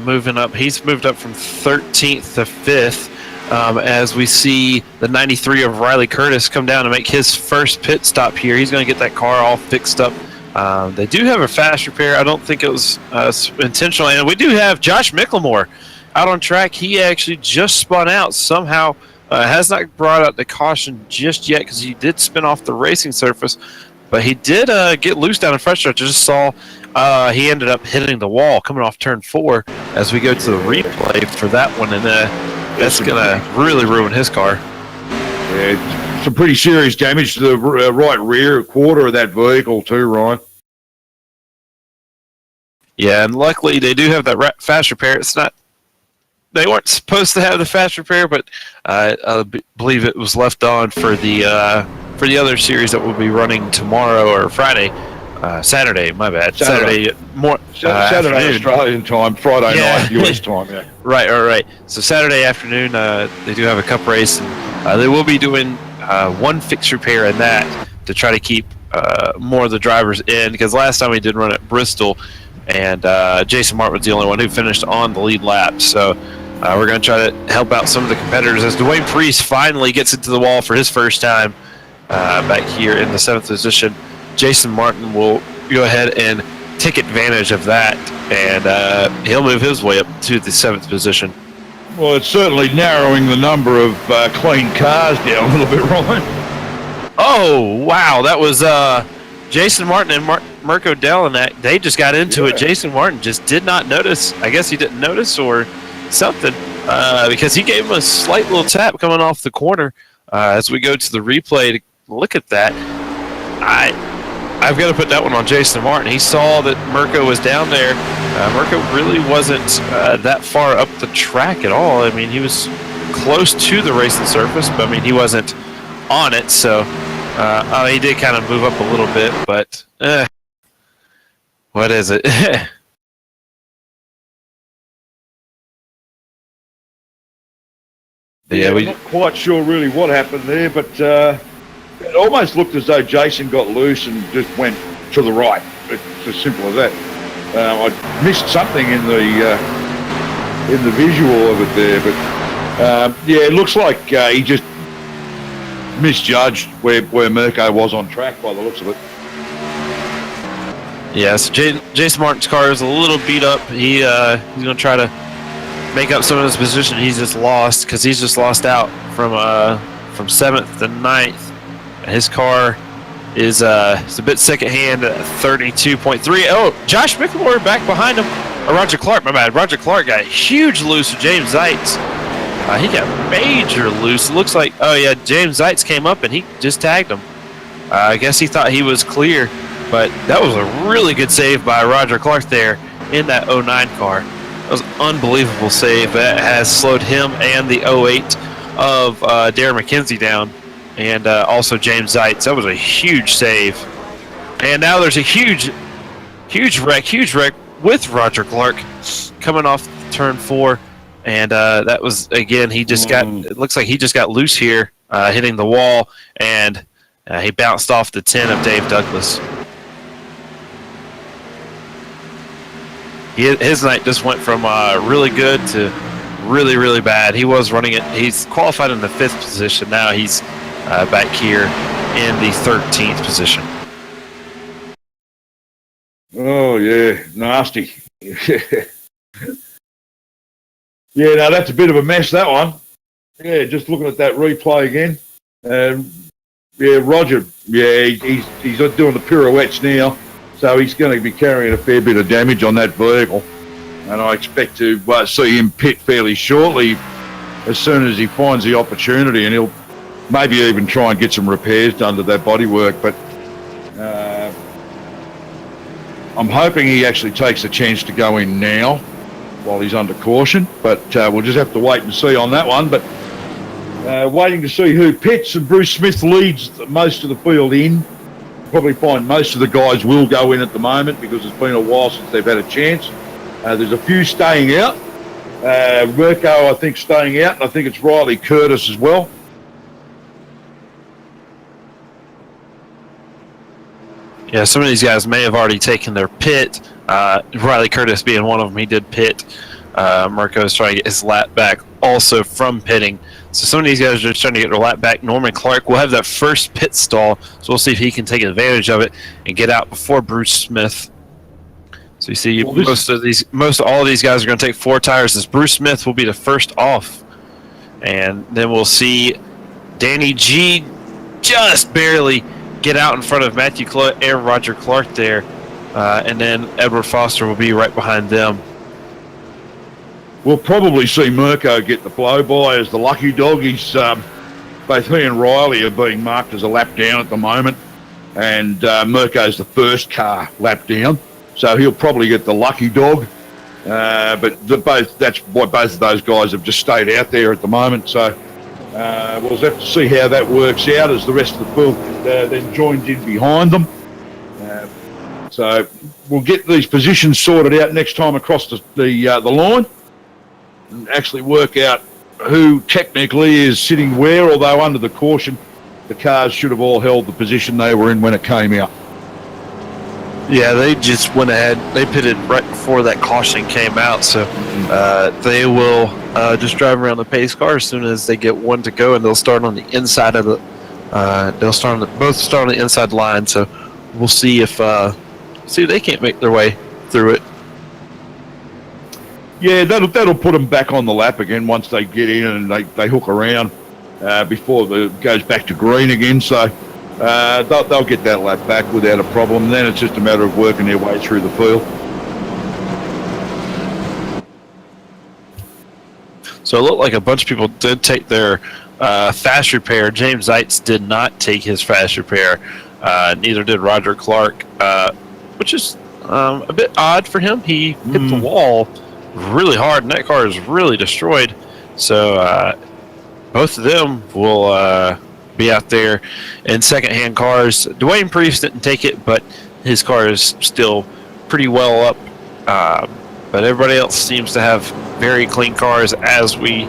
moving up. He's moved up from 13th to 5th as we see the 93 of Riley Curtis come down to make his first pit stop here. He's going to get that car all fixed up. They do have a fast repair. I don't think it was intentional. And we do have Josh Micklemore out on track. He actually just spun out somehow. Has not brought out the caution just yet because he did spin off the racing surface. But he did get loose down in front stretch. I just saw he ended up hitting the wall coming off turn 4 as we go to the replay for that one. And that's going to really ruin his car. Yeah, some pretty serious damage to the right rear quarter of that vehicle too, Ryan. Yeah, and luckily they do have that fast repair. It's not they weren't supposed to have the fast repair, but I believe it was left on for the other series that will be running tomorrow or Friday. Saturday, my bad. Saturday Saturday Australian time, Friday night US time. Yeah. Right. So Saturday afternoon, they do have a cup race, and they will be doing one fixed repair in that to try to keep more of the drivers in. Because last time we did run at Bristol, and Jason Martin was the only one who finished on the lead lap. So we're going to try to help out some of the competitors as Dwayne Priest finally gets into the wall for his first time back here in the 7th position. Jason Martin will go ahead and take advantage of that, and he'll move his way up to the 7th position. Well, it's certainly narrowing the number of clean cars down a little bit, Ryan. Oh, wow. That was Jason Martin and Mirko Delanak. They just got into it. Jason Martin just did not notice. I guess he didn't notice or something because he gave him a slight little tap coming off the corner. As we go to the replay to look at that, I've got to put that one on Jason Martin. He saw that Mirko was down there. Mirko really wasn't that far up the track at all. I mean, he was close to the racing surface, but I mean, he wasn't on it. So he did kind of move up a little bit, but what is it? I'm not quite sure really what happened there, but it almost looked as though Jason got loose and just went to the right. It's as simple as that. I missed something in the visual of it there, but it looks like he just misjudged where Mirko was on track by the looks of it. Yes, Jason Martin's car is a little beat up. He's going to try to make up some of his position. He's just lost because he's just lost out from 7th to 9th. His car is a bit secondhand at 32.3. Oh, Josh McLemore back behind him. Roger Clark, my bad. Roger Clark got huge loose with James Zeitz. He got major loose. It looks like, James Zeitz came up and he just tagged him. I guess he thought he was clear, but that was a really good save by Roger Clark there in that 09 car. That was an unbelievable save. That has slowed him and the 08 of Darren McKenzie down. And also James Zeitz. That was a huge save. And now there's a huge wreck with Roger Clark coming off turn 4. And that was, again, it looks like he just got loose here, hitting the wall. And he bounced off the 10 of Dave Douglas. His night just went from really good to really, really bad. He was running it. He's qualified in the 5th position. Now he's back here in the 13th position. Oh, yeah. Nasty. Yeah, no, that's a bit of a mess, that one. Yeah, just looking at that replay again. Roger, he's doing the pirouettes now, so he's going to be carrying a fair bit of damage on that vehicle. And I expect to see him pit fairly shortly as soon as he finds the opportunity, and he'll maybe even try and get some repairs done to that bodywork. But I'm hoping he actually takes a chance to go in now while he's under caution. But we'll just have to wait and see on that one. But waiting to see who pits, and Bruce Smith leads most of the field in. Probably find most of the guys will go in at the moment because it's been a while since they've had a chance. There's a few staying out. Mirko, I think, staying out, and I think it's Riley Curtis as well. Yeah, some of these guys may have already taken their pit. Riley Curtis being one of them, he did pit. Mirko is trying to get his lap back also from pitting. So some of these guys are just trying to get their lap back. Norman Clark will have that first pit stall, so we'll see if he can take advantage of it and get out before Bruce Smith. So you see, most all of these guys are going to take 4 tires. As Bruce Smith will be the first off, and then we'll see Danny G just barely get out in front of Matthew Clutt and Roger Clark there, and then Edward Foster will be right behind them. We'll probably see Mirko get the blow-by as the lucky dog. He's both he and Riley are being marked as a lap down at the moment, and Mirko's the first car lap down, so he'll probably get the lucky dog. That's why both of those guys have just stayed out there at the moment. So we'll have to see how that works out as the rest of the field then joins in behind them. So we'll get these positions sorted out next time across the line and actually work out who technically is sitting where, although under the caution, the cars should have all held the position they were in when it came out. Yeah, they just went ahead. They pitted right before that caution came out, so they will just drive around the pace car as soon as they get one to go, and they'll start on the inside of the. Both start on the inside line. So we'll see if they can't make their way through it. Yeah, that'll put them back on the lap again once they get in and they hook around before it goes back to green again. So. They'll get that lap back without a problem. And then it's just a matter of working their way through the field. So it looked like a bunch of people did take their fast repair. James Zeitz did not take his fast repair. Neither did Roger Clark, which is a bit odd for him. He hit the wall really hard, and that car is really destroyed. So both of them will be out there in second-hand cars. Dwayne Priest didn't take it, but his car is still pretty well up. But everybody else seems to have very clean cars as we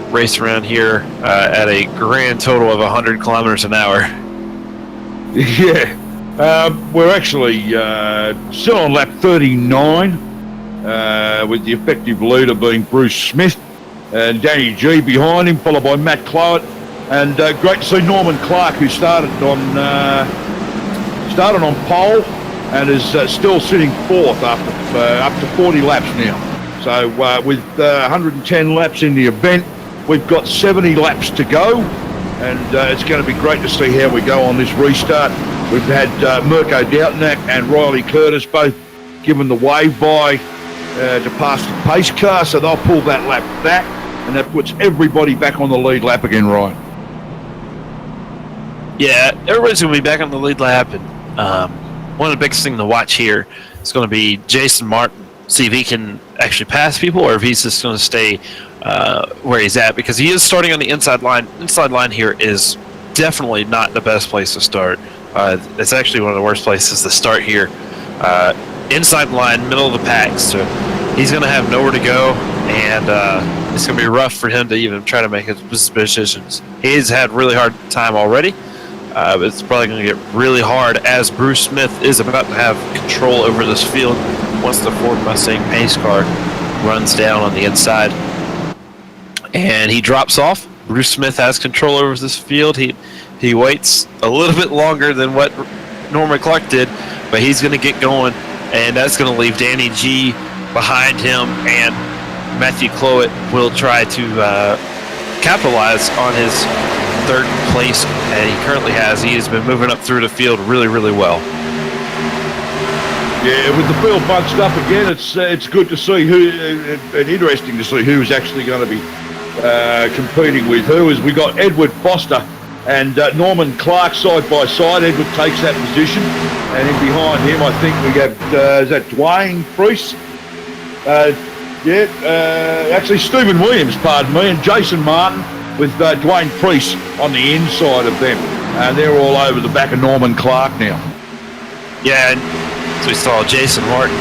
race around here at a grand total of 100 kilometers an hour. Yeah. We're actually still on lap 39 with the effective leader being Bruce Smith and Danny G behind him, followed by Matt Clowett. And great to see Norman Clark, who started on pole and is still sitting fourth after up to 40 laps now. So with 110 laps in the event, we've got 70 laps to go, and it's going to be great to see how we go on this restart. We've had Mirko Doutnak and Riley Curtis both given the wave by to pass the pace car, so they'll pull that lap back, and that puts everybody back on the lead lap again, Ryan. Yeah, everybody's going to be back on the lead lap, and one of the biggest things to watch here is going to be Jason Martin, see if he can actually pass people or if he's just going to stay where he's at, because he is starting on the inside line. Inside line here is definitely not the best place to start. It's actually one of the worst places to start here. Inside line, middle of the pack, so he's going to have nowhere to go, and it's going to be rough for him to even try to make his positions. He's had a really hard time already. But it's probably going to get really hard as Bruce Smith is about to have control over this field once the Ford Mustang pace car runs down on the inside. And he drops off. Bruce Smith has control over this field. He waits a little bit longer than what Norman Clark did, but he's going to get going, and that's going to leave Danny G behind him, and Matthew Clowett will try to capitalize on his third place that he currently has. He has been moving up through the field really, really well. Yeah, with the field bunched up again, it's good to see and interesting to see who's actually going to be competing with who. As we got Edward Foster and Norman Clark side by side. Edward takes that position, and in behind him, I think we have is that Dwayne Priest. Actually Stephen Williams, pardon me, and Jason Martin with Dwayne Priest on the inside of them. They're all over the back of Norman Clark now. Yeah, and so we saw Jason Martin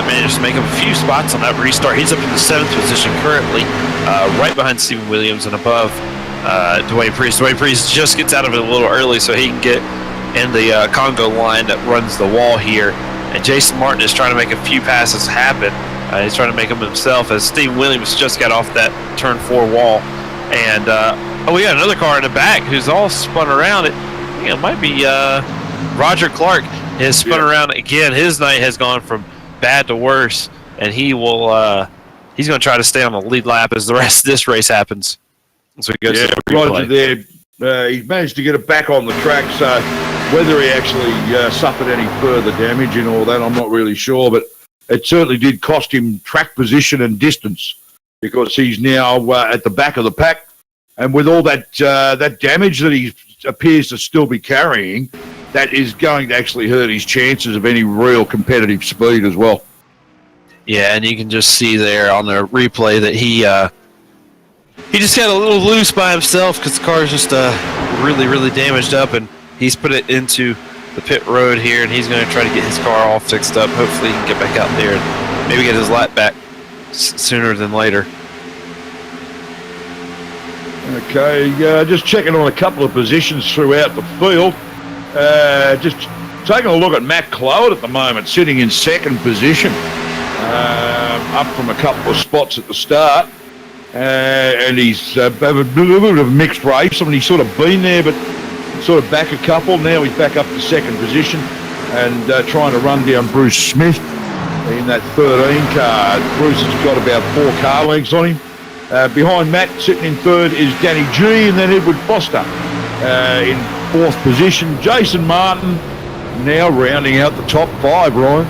managed to make up a few spots on that restart. He's up in the 7th position currently, right behind Stephen Williams and above Dwayne Priest. Dwayne Priest just gets out of it a little early so he can get in the Congo line that runs the wall here. And Jason Martin is trying to make a few passes happen. He's trying to make them himself as Stephen Williams just got off that turn 4 wall. And we got another car in the back who's all spun around. It might be Roger Clark has spun around again. His night has gone from bad to worse, and he will he's going to try to stay on the lead lap as the rest of this race happens. So he goes to the Roger there. He managed to get it back on the track, so whether he actually suffered any further damage and all that, I'm not really sure, but it certainly did cost him track position and distance, because he's now at the back of the pack, and with all that that damage that he appears to still be carrying, that is going to actually hurt his chances of any real competitive speed as well. Yeah, and you can just see there on the replay that he just got a little loose by himself because the car's just really, really damaged up, and he's put it into the pit road here, and he's going to try to get his car all fixed up. Hopefully he can get back out there and maybe get his lap back sooner than later. Okay, just checking on a couple of positions throughout the field. Just taking a look at Matt Clowett at the moment, sitting in second position, up from a couple of spots at the start. And he's had a little bit of a mixed race. I mean, he's sort of been there, but sort of back a couple. Now he's back up to second position and trying to run down Bruce Smith in that 13 car. Bruce has got about 4 car lengths on him. Behind Matt, sitting in third, is Danny G, and then Edward Foster in fourth position. Jason Martin now rounding out the top 5, Ryan.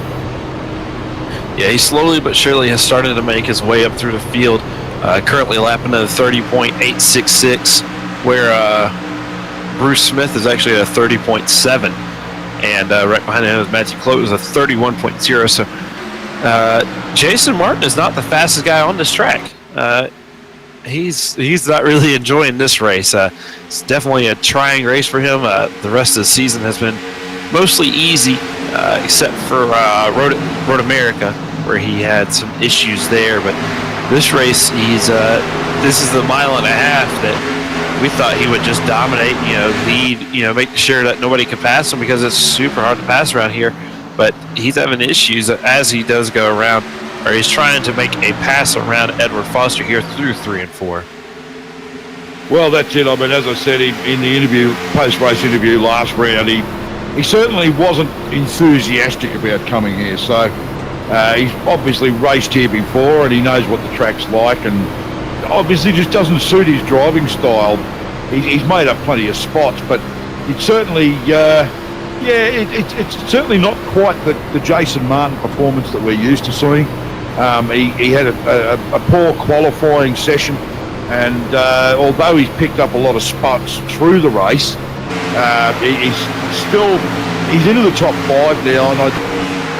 Yeah, he slowly but surely has started to make his way up through the field. Currently lapping at a 30.866, where Bruce Smith is actually at a 30.7, and right behind him is Matthew Clowett is a 31.0. So Jason Martin is not the fastest guy on this track. He's not really enjoying this race. It's definitely a trying race for him. The rest of the season has been mostly easy, except for Road America, where he had some issues there. But this race, this is the mile and a half that we thought he would just dominate, lead, make sure that nobody could pass him, because it's super hard to pass around here. But he's having issues as he does go around, or he's trying to make a pass around Edward Foster here through 3 and 4. Well, that's it. I mean, as I said in the interview, post-race interview last round, he certainly wasn't enthusiastic about coming here. So he's obviously raced here before, and he knows what the track's like, and obviously just doesn't suit his driving style. He's made up plenty of spots, but it's certainly, it's certainly not quite the Jason Martin performance that we're used to seeing. He had a poor qualifying session, and although he's picked up a lot of spots through the race, he's into the top 5 now, and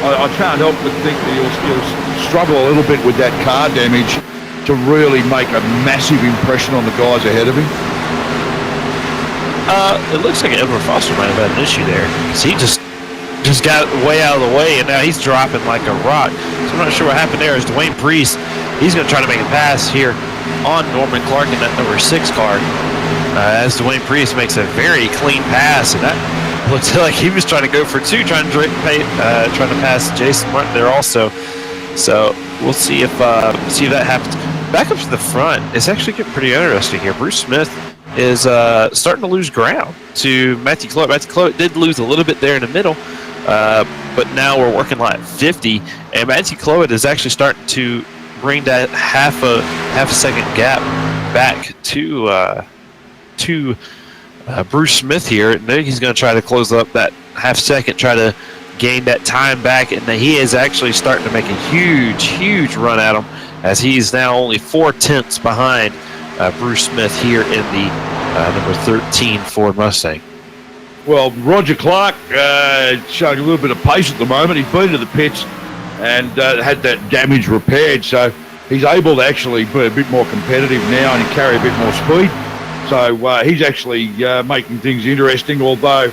I can't help but think that he'll struggle a little bit with that car damage to really make a massive impression on the guys ahead of him. It looks like Edward Foster might have had an issue there, because he just got way out of the way, and now he's dropping like a rock. So I'm not sure what happened there. Is Dwayne Priest, he's going to try to make a pass here on Norman Clark in that number 6 car, as Dwayne Priest makes a very clean pass, and that looks like he was trying to go for 2, trying to pass Jason Martin there also. So we'll see if that happens. Back up to the front, it's actually getting pretty interesting here. Bruce Smith is starting to lose ground to Matthew Clowett. Matthew Clowett did lose a little bit there in the middle, but now we're working lap 50, and Matthew Clowett is actually starting to bring that half a second gap back to Bruce Smith here. And then he's going to try to close up that half second, try to gain that time back, and he is actually starting to make a huge run at him, as he's now only 4/10 behind Bruce Smith here in the number 13 Ford Mustang. Well, Roger Clark showing a little bit of pace at the moment. He's been to the pits and had that damage repaired, so he's able to actually be a bit more competitive now and carry a bit more speed. So he's actually making things interesting, although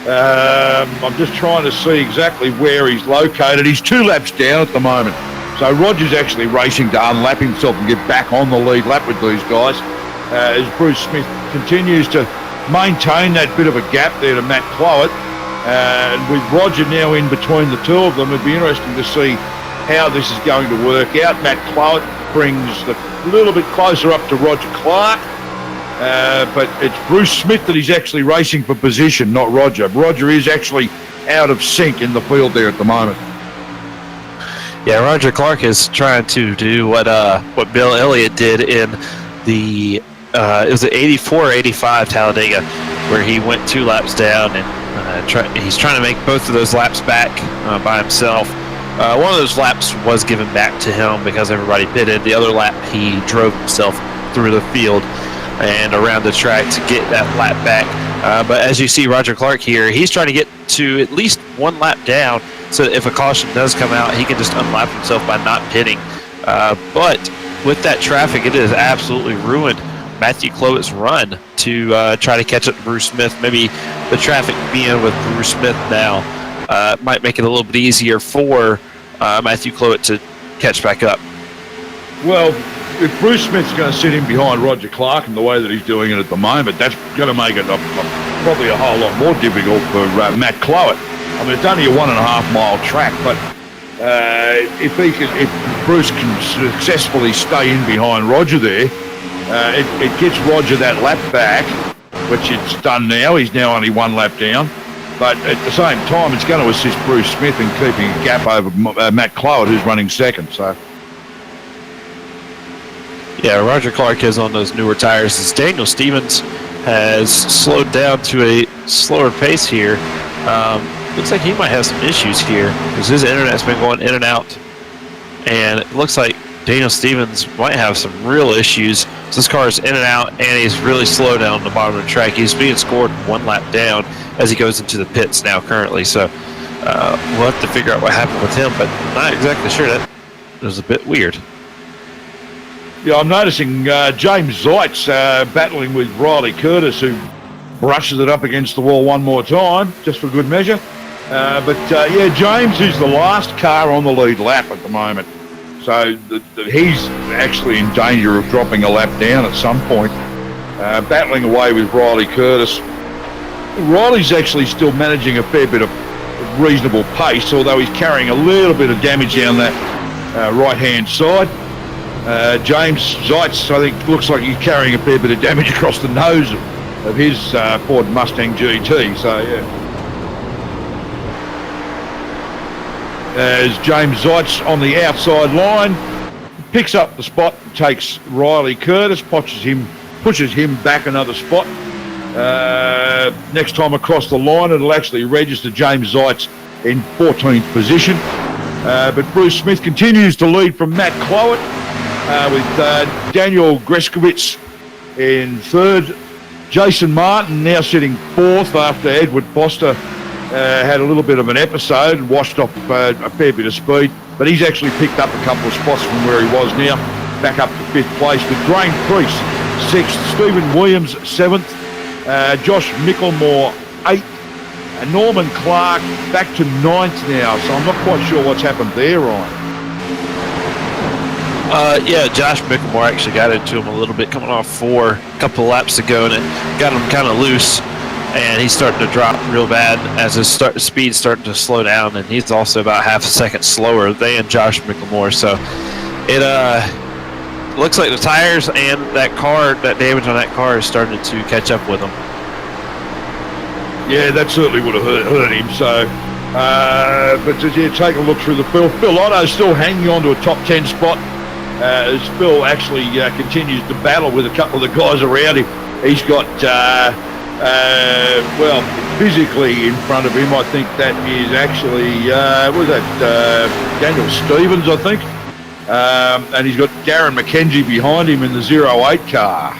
I'm just trying to see exactly where he's located. He's 2 laps down at the moment. So Roger's actually racing to unlap himself and get back on the lead lap with these guys, as Bruce Smith continues to maintain that bit of a gap there to Matt Clowett. And with Roger now in between the two of them, it'd be interesting to see how this is going to work out. Matt Clowett brings a little bit closer up to Roger Clark, but it's Bruce Smith that he's actually racing for position, not Roger. Roger is actually out of sync in the field there at the moment. Yeah, Roger Clark is trying to do what Bill Elliott did in the it was the 84 or 85 Talladega, where he went 2 laps down, and he's trying to make both of those laps back by himself. One of those laps was given back to him because everybody pitted. The other lap, he drove himself through the field and around the track to get that lap back. But as you see Roger Clark here, he's trying to get to at least 1 lap down so if a caution does come out, he can just unlap himself by not pitting. But with that traffic, it has absolutely ruined Matthew Clowett's run to try to catch up to Bruce Smith. Maybe the traffic being with Bruce Smith now might make it a little bit easier for Matthew Clowett to catch back up. Well, if Bruce Smith's going to sit in behind Roger Clark in the way that he's doing it at the moment, that's going to make it probably a whole lot more difficult for Matt Clowett. I mean, it's only a 1.5 mile track, but if Bruce can successfully stay in behind Roger there, it gets Roger that lap back, which it's done now. He's now only 1 lap down. But at the same time, it's going to assist Bruce Smith in keeping a gap over Matt Clowett, who's running second. So. Yeah, Roger Clark is on those newer tires. As Daniel Stevens has slowed down to a slower pace here. Looks like he might have some issues here because his internet's been going in and out. And it looks like Daniel Stevens might have some real issues. So this car is in and out, and he's really slow down the bottom of the track. He's being scored 1 lap down as he goes into the pits now currently. So we'll have to figure out what happened with him, but not exactly sure. That was a bit weird. Yeah, I'm noticing James Zeitz battling with Riley Curtis, who brushes it up against the wall one more time, just for good measure. Yeah, James is the last car on the lead lap at the moment. So he's actually in danger of dropping a lap down at some point, battling away with Riley Curtis. Riley's actually still managing a fair bit of reasonable pace, although he's carrying a little bit of damage down that right-hand side. James Zeitz, I think, looks like he's carrying a fair bit of damage across the nose of his Ford Mustang GT. So, yeah. As James Zeitz on the outside line picks up the spot, takes Riley Curtis, pushes him back another spot. Next time across the line, it'll actually register James Zeitz in 14th position. But Bruce Smith continues to lead from Matt Clowett, with Daniel Greskowitz in 3rd. Jason Martin now sitting 4th after Edward Foster had a little bit of an episode and washed off a fair bit of speed, but he's actually picked up a couple of spots from where he was now, back up to 5th place with Drain Priest 6th, Stephen Williams 7th, Josh Micklemore 8th, and Norman Clark back to 9th now, so I'm not quite sure what's happened there, Ryan. Yeah, Josh Micklemore actually got into him a little bit coming off 4 a couple of laps ago, and it got him kind of loose, and he's starting to drop real bad as his speed's starting to slow down, and he's also about half a second slower than Josh Micklemore. So it looks like the tires and that damage on that car is starting to catch up with him. Yeah, that certainly would have hurt him. So, but yeah, take a look through the field. Phil Otto's still hanging on to a top 10 spot. As Phil actually continues to battle with a couple of the guys around him. He's got, physically in front of him, I think that is actually, Daniel Stevens, I think. And he's got Darren McKenzie behind him in the 08 car.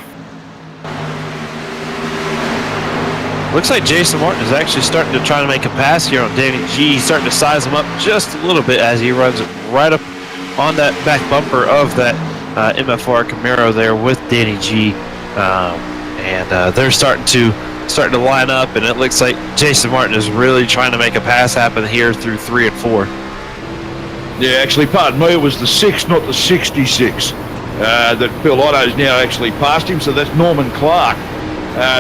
Looks like Jason Martin is actually starting to try to make a pass here on Danny G. He's starting to size him up just a little bit as he runs right up on that back bumper of that MFR Camaro there with Danny G, and they're starting to line up, and it looks like Jason Martin is really trying to make a pass happen here through 3 and 4. Yeah, actually, pardon me, it was the 6, not the 66, that Phil Otto's now actually passed him, so that's Norman Clark.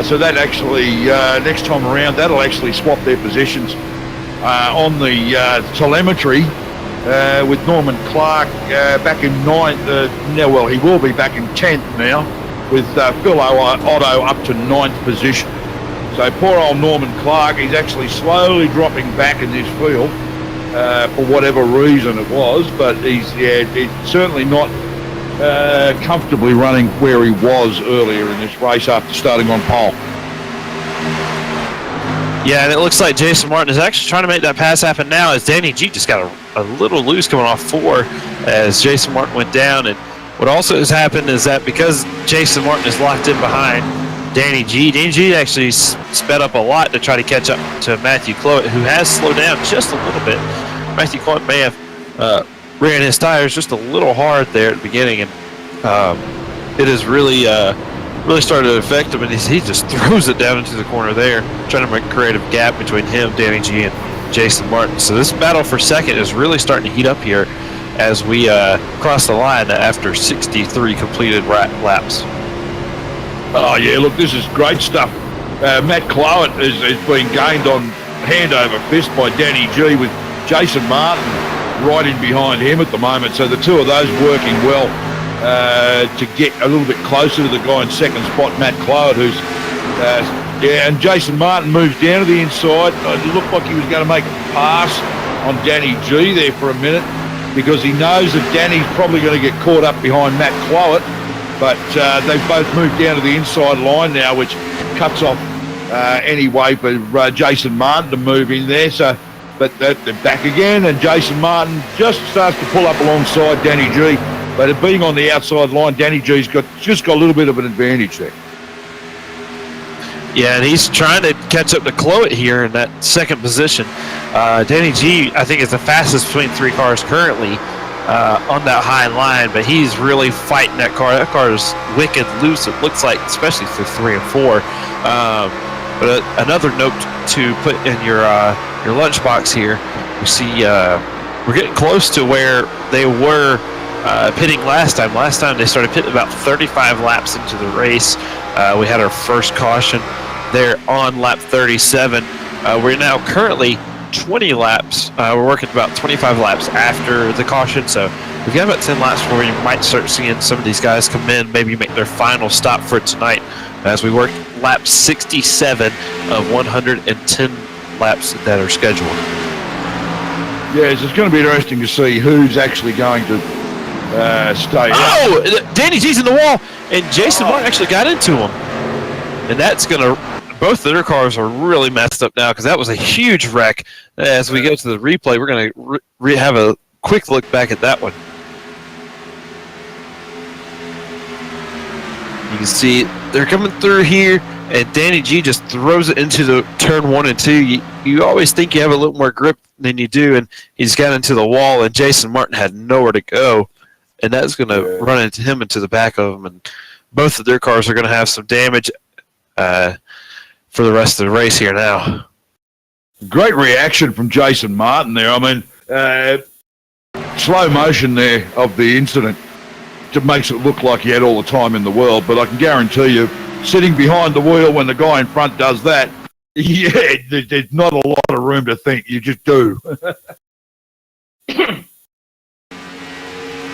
So that actually, next time around, that'll actually swap their positions on the telemetry. With Norman Clark back in 9th, he will be back in 10th now, with Phil Otto up to 9th position. So poor old Norman Clark, he's actually slowly dropping back in this field for whatever reason it was, but he's certainly not comfortably running where he was earlier in this race after starting on pole. Yeah, and it looks like Jason Martin is actually trying to make that pass happen now as Danny G just got a little loose coming off 4 as Jason Martin went down. And what also has happened is that because Jason Martin is locked in behind Danny G actually sped up a lot to try to catch up to Matthew Clowett, who has slowed down just a little bit. Matthew Clark may have ran his tires just a little hard there at the beginning, and it has really started to affect him, and he just throws it down into the corner there, trying to make a creative gap between him, Danny G, and Jason Martin. So this battle for second is really starting to heat up here as we cross the line after 63 completed laps. Oh, yeah, look, this is great stuff. Matt Clowett is being gained on hand over fist by Danny G, with Jason Martin right in behind him at the moment. So the two of those working well to get a little bit closer to the guy in second spot, Matt Clowett, who's... and Jason Martin moves down to the inside. It looked like he was going to make a pass on Danny G there for a minute, because he knows that Danny's probably going to get caught up behind Matt Clowett. But they've both moved down to the inside line now, which cuts off any way for Jason Martin to move in there. So, but they're back again, and Jason Martin just starts to pull up alongside Danny G. But being on the outside line, Danny G's just got a little bit of an advantage there. Yeah, and he's trying to catch up to Clowett here in that second position. Danny G, I think, is the fastest between three cars currently on that high line, but he's really fighting that car. That car is wicked loose, it looks like, especially through 3 and 4. But another note to put in your lunchbox here, you see we're getting close to where they were pitting last time. Last time they started pitting about 35 laps into the race. We had our first caution there on lap 37. We're now currently 20 laps. We're working about 25 laps after the caution, so we've got about 10 laps where you might start seeing some of these guys come in, maybe make their final stop for tonight as we work lap 67 of 110 laps that are scheduled. Yes, it's going to be interesting to see who's actually going to stay. Oh, Danny G's in the wall, and Jason Martin actually got into him. And that's going to, both of their cars are really messed up now because that was a huge wreck. As we go to the replay, we're going to have a quick look back at that one. You can see they're coming through here, and Danny G just throws it into the turn 1 and 2. You always think you have a little more grip than you do, and he's got into the wall, and Jason Martin had nowhere to go, and that's going to run into him into the back of him, and both of their cars are going to have some damage for the rest of the race here now. Great reaction from Jason Martin there. I mean, slow motion there of the incident. It makes it look like he had all the time in the world, but I can guarantee you, sitting behind the wheel when the guy in front does that, yeah, there's not a lot of room to think. You just do.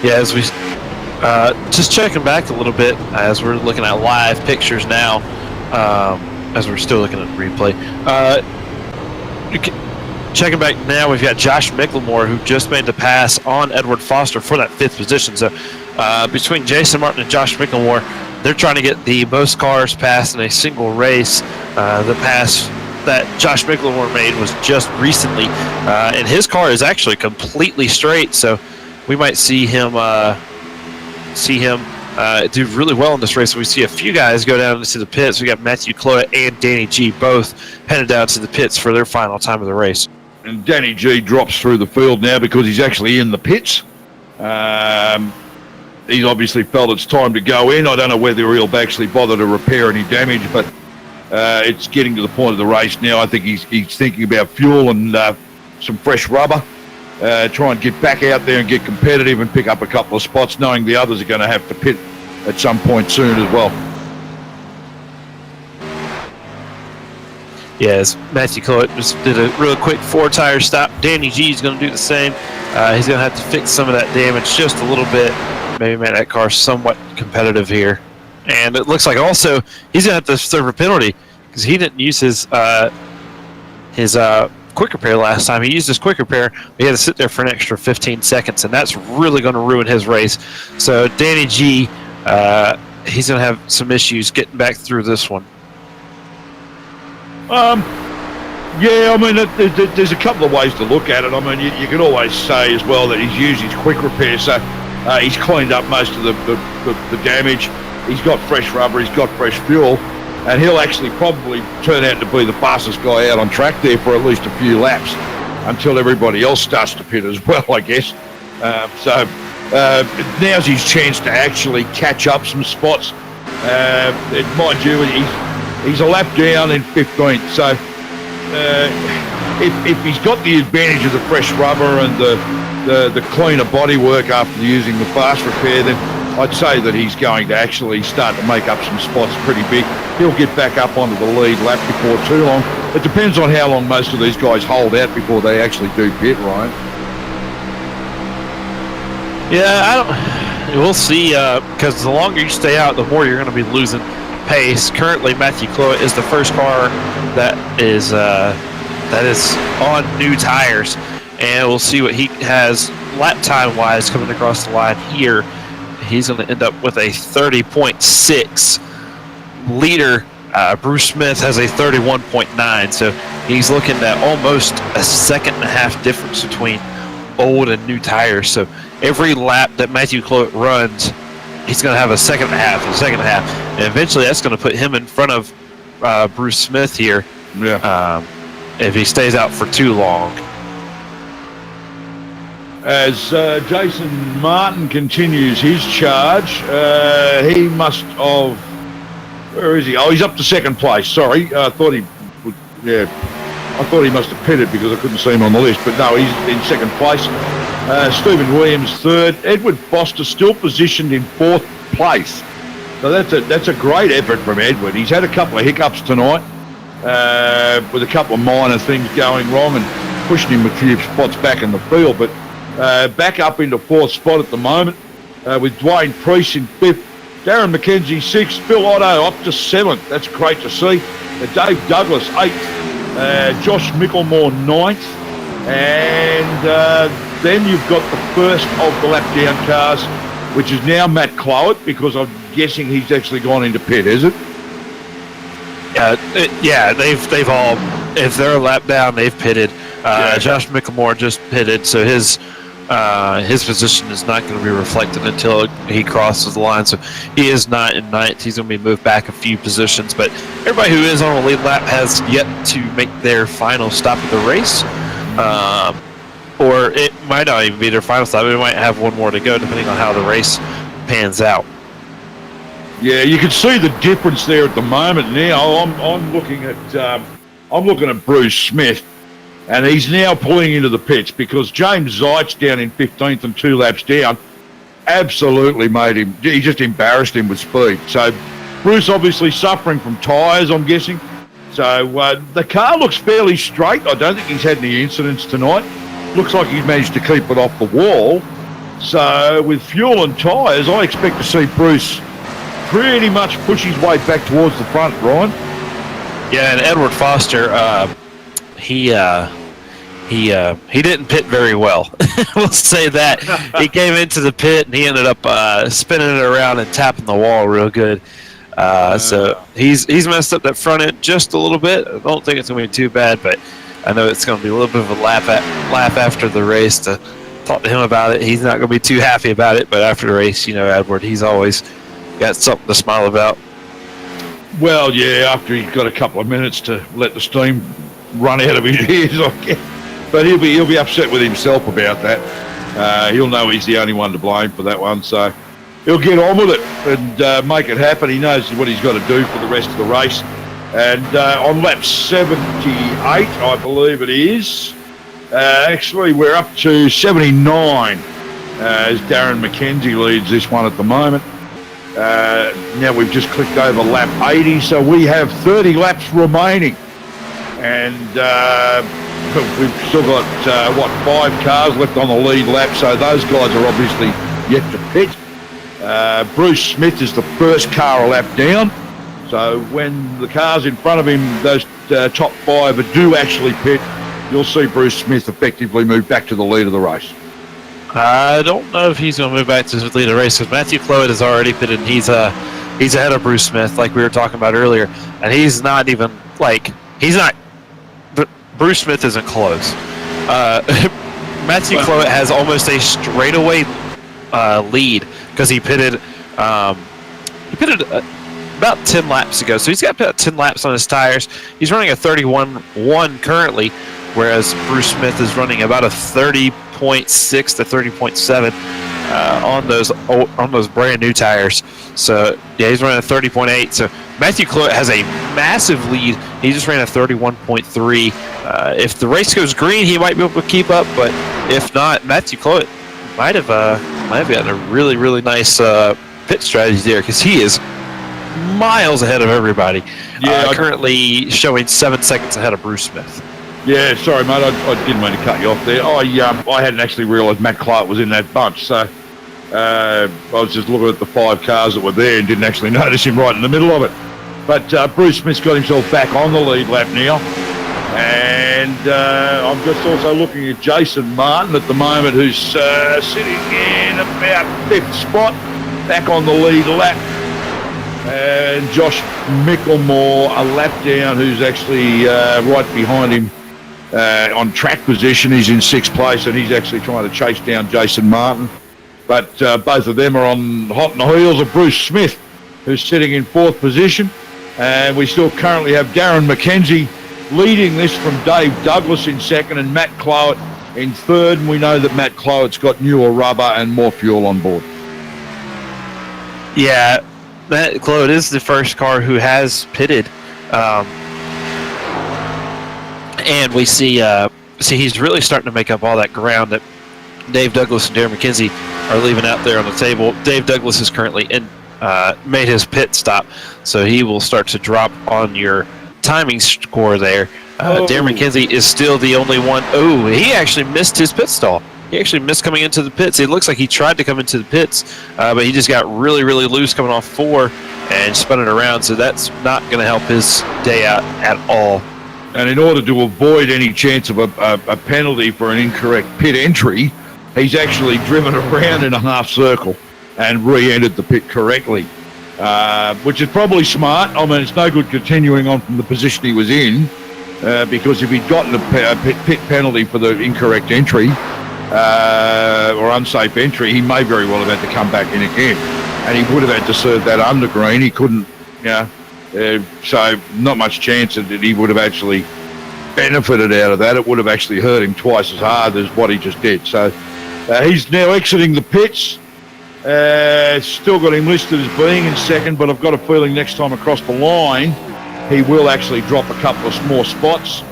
Yeah, as we just checking back a little bit as we're looking at live pictures now, as we're still looking at the replay. Checking back now, we've got Josh Micklemore, who just made the pass on Edward Foster for that 5th position. So between Jason Martin and Josh Micklemore, they're trying to get the most cars passed in a single race. The pass that Josh Micklemore made was just recently, and his car is actually completely straight. So we might see him do really well in this race. We see a few guys go down into the pits. We got Matthew Clowett and Danny G both headed down to the pits for their final time of the race. And Danny G drops through the field now because he's actually in the pits. He's obviously felt it's time to go in. I don't know whether he'll actually bother to repair any damage, but it's getting to the point of the race now. I think he's thinking about fuel and some fresh rubber. Try and get back out there and get competitive and pick up a couple of spots, knowing the others are going to have to pit at some point soon as well. Yes, Matthew Clowett just did a real quick 4-tire stop. Danny G is going to do the same. He's going to have to fix some of that damage just a little bit. Maybe make that car somewhat competitive here. And it looks like also he's going to have to serve a penalty because he didn't use his quick repair last time. He used his quick repair, but he had to sit there for an extra 15 seconds, and that's really going to ruin his race. So Danny G, he's going to have some issues getting back through this one. Yeah, I mean, there's a couple of ways to look at it. I mean, you can always say as well that he's used his quick repair, so he's cleaned up most of the damage. He's got fresh rubber, he's got fresh fuel, and he'll actually probably turn out to be the fastest guy out on track there for at least a few laps. until everybody else starts to pit as well, I guess. So now's his chance to actually catch up some spots. Mind you, he's a lap down in 15th, so if he's got the advantage of the fresh rubber and the cleaner bodywork after using the fast repair, then I'd say that he's going to actually start to make up some spots pretty big. He'll get back up onto the lead lap before too long. It depends on how long most of these guys hold out before they actually do pit, Ryan. Yeah, we'll see, because the longer you stay out, the more you're going to be losing pace. Currently, Matthew Cloet is the first car that is on new tires, and we'll see what he has lap time-wise coming across the line here. He's going to end up with a 30.6. Leader Bruce Smith has a 31.9, so he's looking at almost a second and a half difference between old and new tires. So every lap that Matthew Cloet runs, he's going to have a second and a half, and eventually that's going to put him in front of Bruce Smith here. Yeah. If he stays out for too long. As Jason Martin continues his charge, he must have... Where is he? Oh, he's up to second place. Sorry, I thought he would... Yeah, I thought he must have pitted because I couldn't see him on the list. But no, he's in second place. Stephen Williams third. Edward Foster still positioned in fourth place. So that's a great effort from Edward. He's had a couple of hiccups tonight with a couple of minor things going wrong and pushing him a few spots back in the field. But back up into fourth spot at the moment with Dwayne Priest in fifth, Darren McKenzie sixth, Phil Otto up to seventh. That's great to see. Dave Douglas eighth, Josh Micklemore ninth, and then you've got the first of the lap down cars, which is now Matt Cloet, because I'm guessing he's actually gone into pit, is it? Yeah, they've all, if they're a lap down, they've pitted. Josh Micklemore just pitted, so his position is not going to be reflected until he crosses the line. So he is not in ninth. He's going to be moved back a few positions. But everybody who is on a lead lap has yet to make their final stop of the race. Or it might not even be their final stop. We might have one more to go, depending on how the race pans out. Yeah, you can see the difference there at the moment. Now I'm looking at Bruce Smith, and he's now pulling into the pits because James Zeitz down in 15th and 2 laps down absolutely made him. He just embarrassed him with speed. So Bruce obviously suffering from tyres, I'm guessing. So the car looks fairly straight. I don't think he's had any incidents tonight. Looks like he's managed to keep it off the wall. So with fuel and tyres, I expect to see Bruce pretty much push his way back towards the front, Ryan. Yeah, and Edward Foster, he didn't pit very well. We'll say that. He came into the pit and he ended up spinning it around and tapping the wall real good. So he's messed up that front end just a little bit. I don't think it's going to be too bad, but I know it's going to be a little bit of a laugh after the race to talk to him about it. He's not going to be too happy about it, but after the race, Edward, he's always got something to smile about. Well, yeah, after he's got a couple of minutes to let the steam run out of his ears, I guess. But he'll be upset with himself about that. He'll know he's the only one to blame for that one, so he'll get on with it and make it happen. He knows what he's got to do for the rest of the race. And on lap 78, I believe it is, actually we're up to 79 as Darren McKenzie leads this one at the moment. Now we've just clicked over lap 80, so we have 30 laps remaining. And we've still got, 5 cars left on the lead lap, so those guys are obviously yet to pit. Bruce Smith is the first car a lap down. So when the cars in front of him, those top 5 do actually pit, you'll see Bruce Smith effectively move back to the lead of the race. I don't know if he's going to move back to the lead of the race because Matthew Cloet has already pitted. He's ahead of Bruce Smith, like we were talking about earlier, and he's not even Bruce Smith isn't close. Matthew Cloet has almost a straightaway lead because he pitted about 10 laps ago. So he's got about 10 laps on his tires. He's running a 31.1 currently. whereas Bruce Smith is running about a 30.6 to 30.7 on those brand new tires. So yeah, he's running a 30.8. So Matthew Cloet has a massive lead. He just ran a 31.3. If the race goes green, he might be able to keep up, but if not, Matthew Cloet might have gotten a really, really nice pit strategy there, because he is miles ahead of everybody. Yeah, currently showing 7 seconds ahead of Bruce Smith. Yeah, sorry, mate. I didn't mean to cut you off there. I hadn't actually realised Matt Clark was in that bunch, so I was just looking at the 5 cars that were there and didn't actually notice him right in the middle of it. But Bruce Smith's got himself back on the lead lap now, and I'm just also looking at Jason Martin at the moment, who's sitting in about 5th spot, back on the lead lap. And Josh Micklemore a lap down, who's actually right behind him on track position. He's in 6th place, and he's actually trying to chase down Jason Martin. But both of them are on hot on the heels of Bruce Smith, who's sitting in 4th position. And we still currently have Darren McKenzie leading this from Dave Douglas in 2nd and Matt Cloet in 3rd. And we know that Matt Cloet's got newer rubber and more fuel on board. Yeah, Matt Cloet is the first car who has pitted. And we see he's really starting to make up all that ground that Dave Douglas and Darren McKenzie are leaving out there on the table. Dave Douglas is currently made his pit stop, so he will start to drop on your timing score there. Darren McKenzie is still the only one. Oh, he actually missed his pit stall. He actually missed coming into the pits. It looks like he tried to come into the pits, but he just got really, really loose coming off 4 and spun it around, so that's not going to help his day out at all. And in order to avoid any chance of a penalty for an incorrect pit entry, he's actually driven around in a half circle and re-entered the pit correctly, which is probably smart. I mean, it's no good continuing on from the position he was in, because if he'd gotten a pit penalty for the incorrect entry or unsafe entry, he may very well have had to come back in again, and he would have had to serve that under green. He couldn't, so not much chance that he would have actually benefited out of that. It would have actually hurt him twice as hard as what he just did. So he's now exiting the pits. Still got him listed as being in 2nd, but I've got a feeling next time across the line he will actually drop a couple of more spots,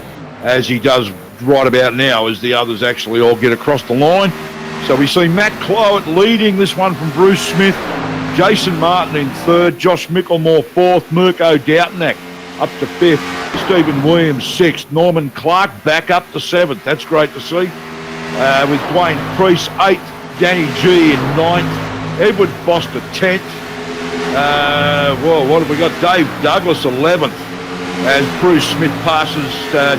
as he does right about now, as the others actually all get across the line. So we see Matt Cloet leading this one from Bruce Smith, Jason Martin in 3rd, Josh Micklemore 4th, Mirko Doutnak up to 5th, Stephen Williams 6th, Norman Clark back up to 7th. That's great to see. With Dwayne Priest 8th, Danny G in 9th, Edward Foster 10th. What have we got? Dave Douglas 11th, as Bruce Smith passes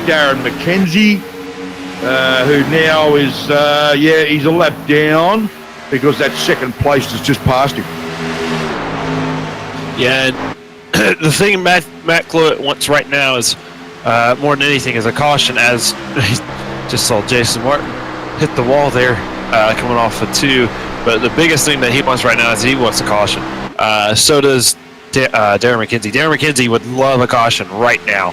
Darren McKenzie, who now is, he's a lap down, because that 2nd place has just passed him. Yeah, the thing Matt Cloet wants right now is, more than anything, is a caution, as just saw Jason Martin hit the wall there, coming off of 2. But the biggest thing that he wants right now is he wants a caution. So does Darren McKenzie. Darren McKenzie would love a caution right now,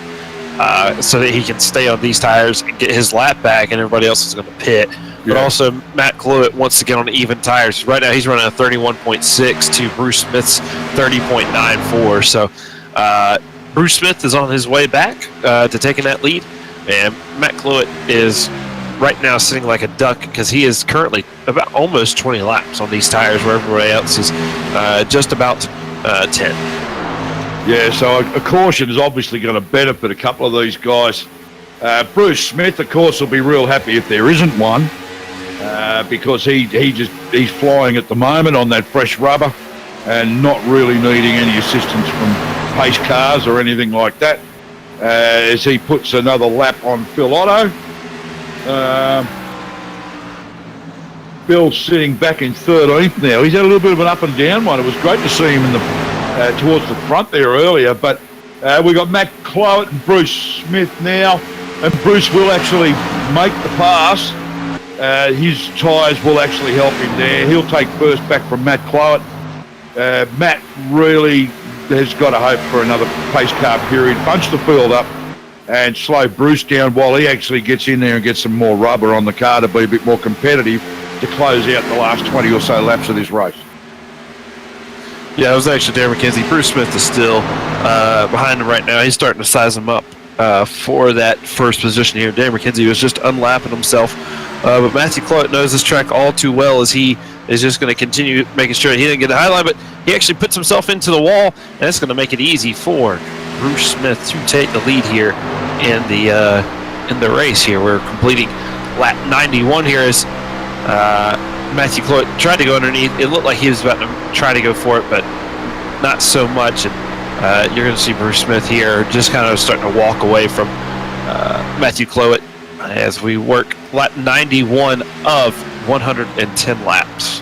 so that he can stay on these tires and get his lap back, and everybody else is going to pit. But also, Matt Cloet wants to get on even tires. Right now, he's running a 31.6 to Bruce Smith's 30.94. So Bruce Smith is on his way back to taking that lead, and Matt Cloet is right now sitting like a duck, because he is currently about almost 20 laps on these tires, where everybody else is just about 10. Yeah, so a caution is obviously going to benefit a couple of these guys. Bruce Smith, of course, will be real happy if there isn't one, because he's flying at the moment on that fresh rubber and not really needing any assistance from pace cars or anything like that, as he puts another lap on Phil Otto. Bill's sitting back in 13th now. He's had a little bit of an up and down one. It was great to see him in the towards the front there earlier, but we've got Matt Cloet and Bruce Smith now, and Bruce will actually make the pass. His tyres will actually help him there. He'll take first back from Matt Cloet. Matt really has got to hope for another pace car period. Bunch the field up and slow Bruce down while he actually gets in there and gets some more rubber on the car to be a bit more competitive to close out the last 20 or so laps of this race. Yeah, it was actually Darren McKenzie. Bruce Smith is still behind him right now. He's starting to size him up for that first position here. Darren McKenzie was just unlapping himself. But Matthew Clout knows this track all too well, as he is just going to continue making sure he didn't get a highlight, but he actually puts himself into the wall, and that's going to make it easy for Bruce Smith to take the lead here in the race here. We're completing lap 91 here as Matthew Clout tried to go underneath. It looked like he was about to try to go for it, but not so much. And you're going to see Bruce Smith here just kind of starting to walk away from Matthew Clout as we work lap 91 of 110 laps.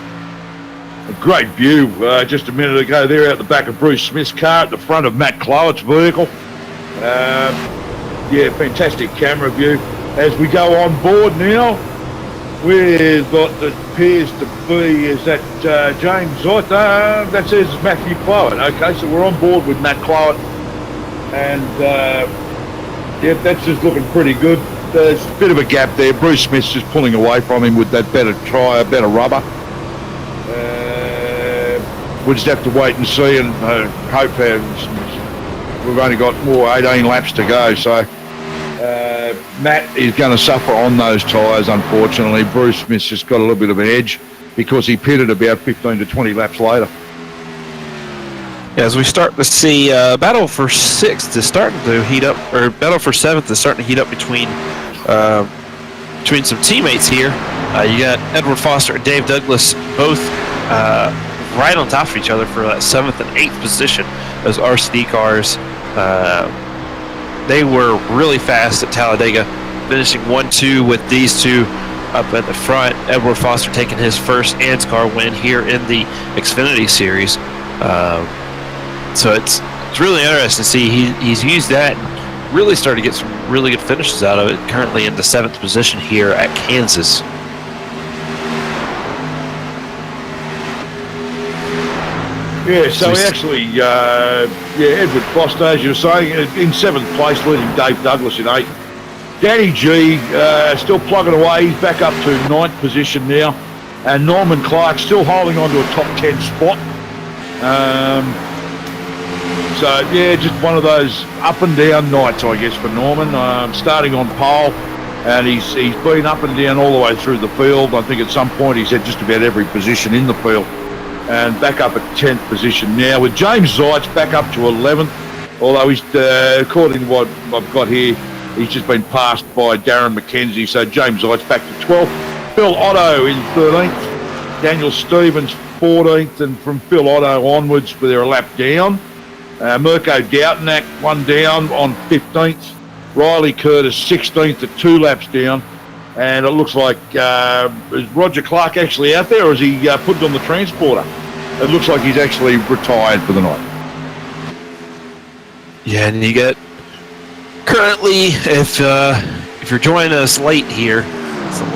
A great view just a minute ago there out the back of Bruce Smith's car at the front of Matt Clout's vehicle. Yeah, fantastic camera view. As we go on board now, we've got that appears to be, is that James Zott? That says Matthew Clout. Okay, so we're on board with Matt Clout. And yeah, that's just looking pretty good. There's a bit of a gap there. Bruce Smith's just pulling away from him with that better rubber. We'll just have to wait and see and hope we've only got more 18 laps to go. So Matt is going to suffer on those tyres, unfortunately. Bruce Smith's just got a little bit of an edge because he pitted about 15 to 20 laps later. As we start to see battle for 6th is starting to heat up, or battle for 7th is starting to heat up between some teammates here. You got Edward Foster and Dave Douglas both right on top of each other for that 7th and 8th position. Those RCD cars, they were really fast at Talladega, finishing 1-2 with these two up at the front. Edward Foster taking his first ANZCAR win here in the Xfinity Series. So it's really interesting to see he's used that and really started to get some really good finishes out of it. Currently in the 7th position here at Kansas. Yeah, so he actually, Edward Foster, as you were saying, in 7th place, leading Dave Douglas in 8th. Danny G still plugging away. He's back up to 9th position now. And Norman Clark still holding on to a top 10 spot. So, yeah, just one of those up and down nights, I guess, for Norman. Starting on pole, and he's been up and down all the way through the field. I think at some point he's had just about every position in the field. And back up at 10th position now, with James Zeitz back up to 11th. Although he's, according to what I've got here, he's just been passed by Darren McKenzie. So James Zeitz back to 12th. Phil Otto in 13th. Daniel Stevens 14th. And from Phil Otto onwards, they're a lap down. Mirko Doubtnack one down on 15th. Riley Curtis 16th at 2 laps down. And it looks like, is Roger Clark actually out there, or is he put it on the transporter? It looks like he's actually retired for the night. Yeah, and you get currently, if you're joining us late here, it's a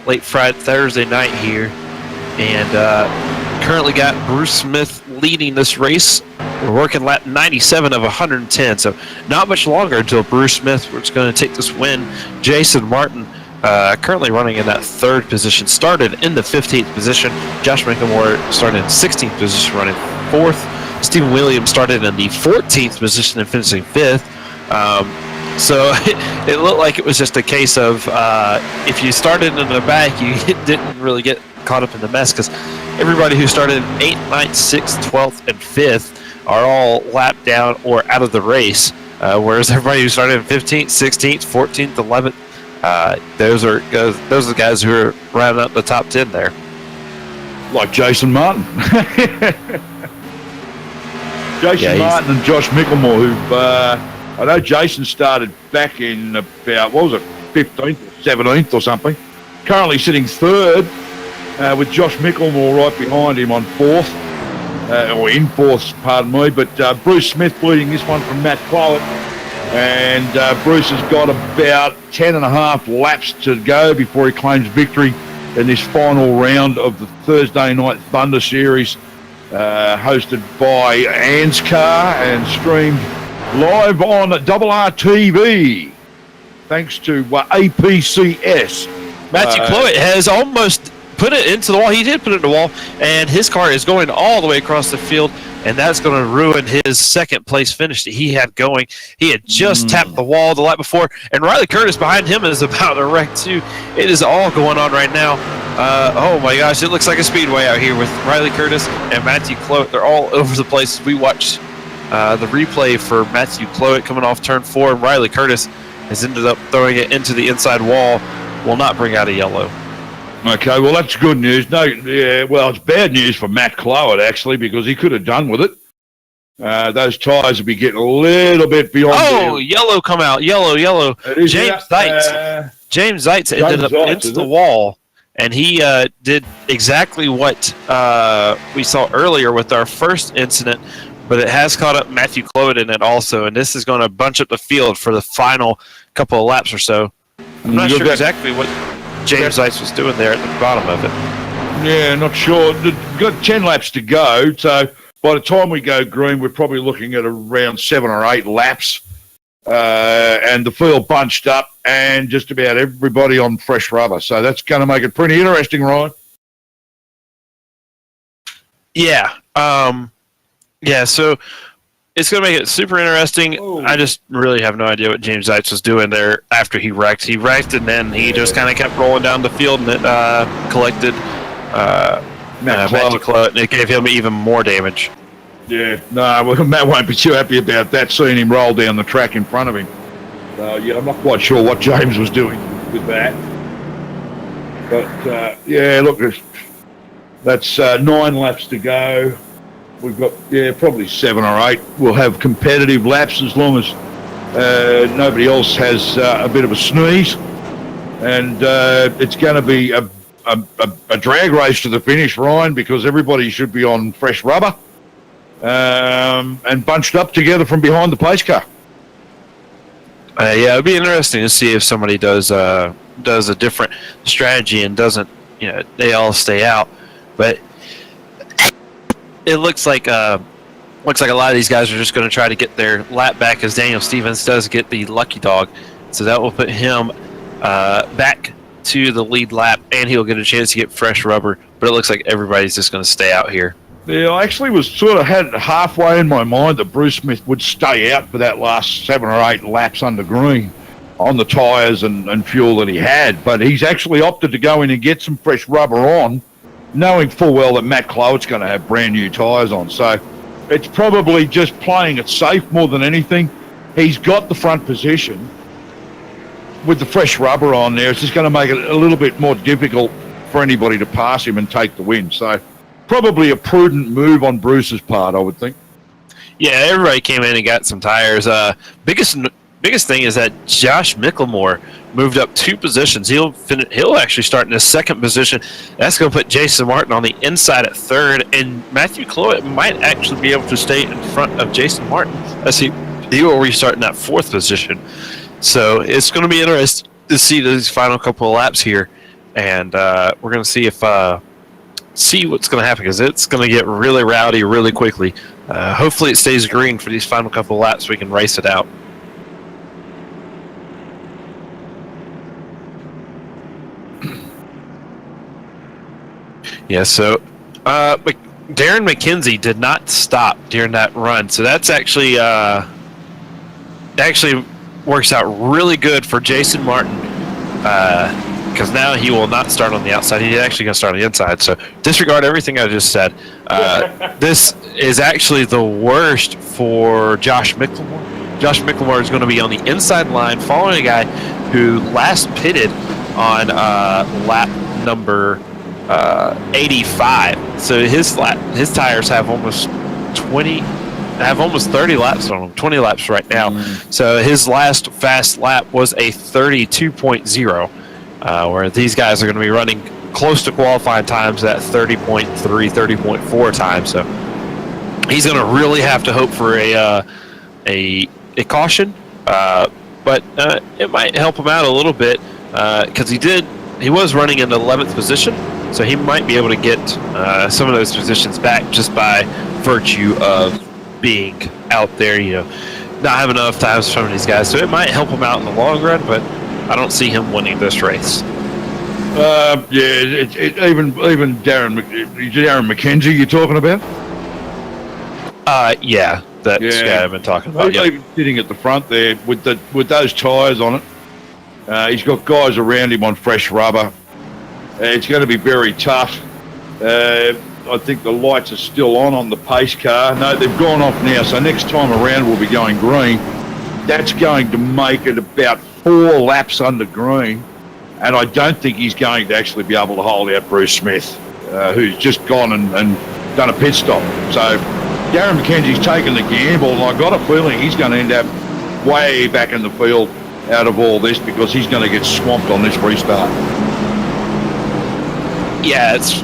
late Friday, Thursday night here, and currently got Bruce Smith leading this race. We're working lap 97 of 110, so not much longer until Bruce Smith is going to take this win. Jason Martin currently running in that 3rd position, started in the 15th position. Josh Minklemore started in 16th position, running 4th. Stephen Williams started in the 14th position and finishing 5th. So it looked like it was just a case of if you started in the back, you didn't really get caught up in the mess, because everybody who started in 8th, 9th, 6th, 12th, and 5th are all lapped down or out of the race, whereas everybody who started in 15th, 16th, 14th, 11th, those are the guys who are rounding up the top 10 there. Like Jason Martin. Jason Martin and Josh Micklemore, who I know Jason started back in about, 15th, 17th or something. Currently sitting 3rd with Josh Micklemore right behind him on 4th. Or in 4th, pardon me, but Bruce Smith leading this one from Matt Clout, and Bruce has got about 10 and a half laps to go before he claims victory in this final round of the Thursday Night Thunder Series, hosted by ANZCAR and streamed live on RRTV, thanks to APCS. Matthew Cloet has almost put it into the wall. He did put it in the wall, and his car is going all the way across the field, and that's going to ruin his second place finish that he had going. He had just tapped the wall the lap before, and Riley Curtis behind him is about to wreck too. It is all going on right now. Oh my gosh, it looks like a speedway out here with Riley Curtis and Matthew Cloet. They're all over the place. We watched the replay for Matthew Cloet coming off turn 4, and Riley Curtis has ended up throwing it into the inside wall. Will not bring out a yellow. Okay, well, that's good news. No, yeah, well, it's bad news for Matt Cloet, actually, because he could have done with it. Those tyres would be getting a little bit beyond. Oh, yellow come out. Yellow. James Zeitz. James Zeitz ended up into the wall, and he did exactly what we saw earlier with our first incident, but it has caught up Matthew Cloet in it also, and this is going to bunch up the field for the final couple of laps or so. I'm not sure exactly what James Zeitz was doing there at the bottom of it. Yeah, not sure. We've got 10 laps to go, so by the time we go green, we're probably looking at around 7 or 8 laps, and the field bunched up, and just about everybody on fresh rubber. So that's going to make it pretty interesting, Ryan. Yeah. So it's going to make it super interesting. Oh. I just really have no idea what James Zeitz was doing there after he wrecked. He wrecked, and then he just kind of kept rolling down the field, and it collected Matthew Cloet, and it gave him even more damage. Yeah, no, well, Matt won't be too happy about that, seeing him roll down the track in front of him. Yeah, I'm not quite sure what James was doing with that. But, yeah, look, that's 9 laps to go. We've got, probably 7 or 8. We'll have competitive laps as long as nobody else has a bit of a sneeze. And it's going to be a drag race to the finish, Ryan, because everybody should be on fresh rubber and bunched up together from behind the pace car. Yeah, it'd be interesting to see if somebody does a different strategy and doesn't, they all stay out. But it looks like a lot of these guys are just going to try to get their lap back, as Daniel Stevens does get the lucky dog. So that will put him back to the lead lap, and he'll get a chance to get fresh rubber. But it looks like everybody's just going to stay out here. Yeah, I actually was sort of had it halfway in my mind that Bruce Smith would stay out for that last 7 or 8 laps under green on the tyres and fuel that he had. But he's actually opted to go in and get some fresh rubber on, knowing full well that Matt Cloet's going to have brand new tyres on. So it's probably just playing it safe more than anything. He's got the front position. With the fresh rubber on there, it's just going to make it a little bit more difficult for anybody to pass him and take the win. So probably a prudent move on Bruce's part, I would think. Yeah, everybody came in and got some tires. Biggest thing is that Josh Micklemore moved up 2 positions. He'll actually start in the 2nd position. That's going to put Jason Martin on the inside at 3rd, and Matthew Cloet might actually be able to stay in front of Jason Martin as he will restart in that 4th position. So it's going to be interesting to see these final couple of laps here, and we're going to see what's going to happen, because it's going to get really rowdy really quickly. Hopefully it stays green for these final couple of laps so we can race it out. Yeah, so Darren McKenzie did not stop during that run, so that's actually works out really good for Jason Martin, because now he will not start on the outside. He's actually going to start on the inside, so disregard everything I just said. This is actually the worst for Josh Micklemore. Josh Micklemore is going to be on the inside line following a guy who last pitted on lap number 85. So his tires have almost 30 laps on them, 20 laps right now. So his last fast lap was a 32.0, where these guys are going to be running close to qualifying times at 30.3, 30.4 times. So he's going to really have to hope for a caution, but it might help him out a little bit, because he was running in the 11th position, so he might be able to get some of those positions back just by virtue of being out there, not have enough times from these guys. So it might help him out in the long run, but I don't see him winning this race. Even Darren McKenzie you're talking about? Yeah, that's the guy I've been talking about. Even sitting at the front there with those tyres on it. He's got guys around him on fresh rubber. It's going to be very tough. I think the lights are still on the pace car. No, they've gone off now, so next time around we'll be going green. That's going to make it about 4 laps under green, and I don't think he's going to actually be able to hold out Bruce Smith, who's just gone and done a pit stop. So Darren McKenzie's taken the gamble, and I've got a feeling he's going to end up way back in the field out of all this because he's going to get swamped on this restart. Yeah, it's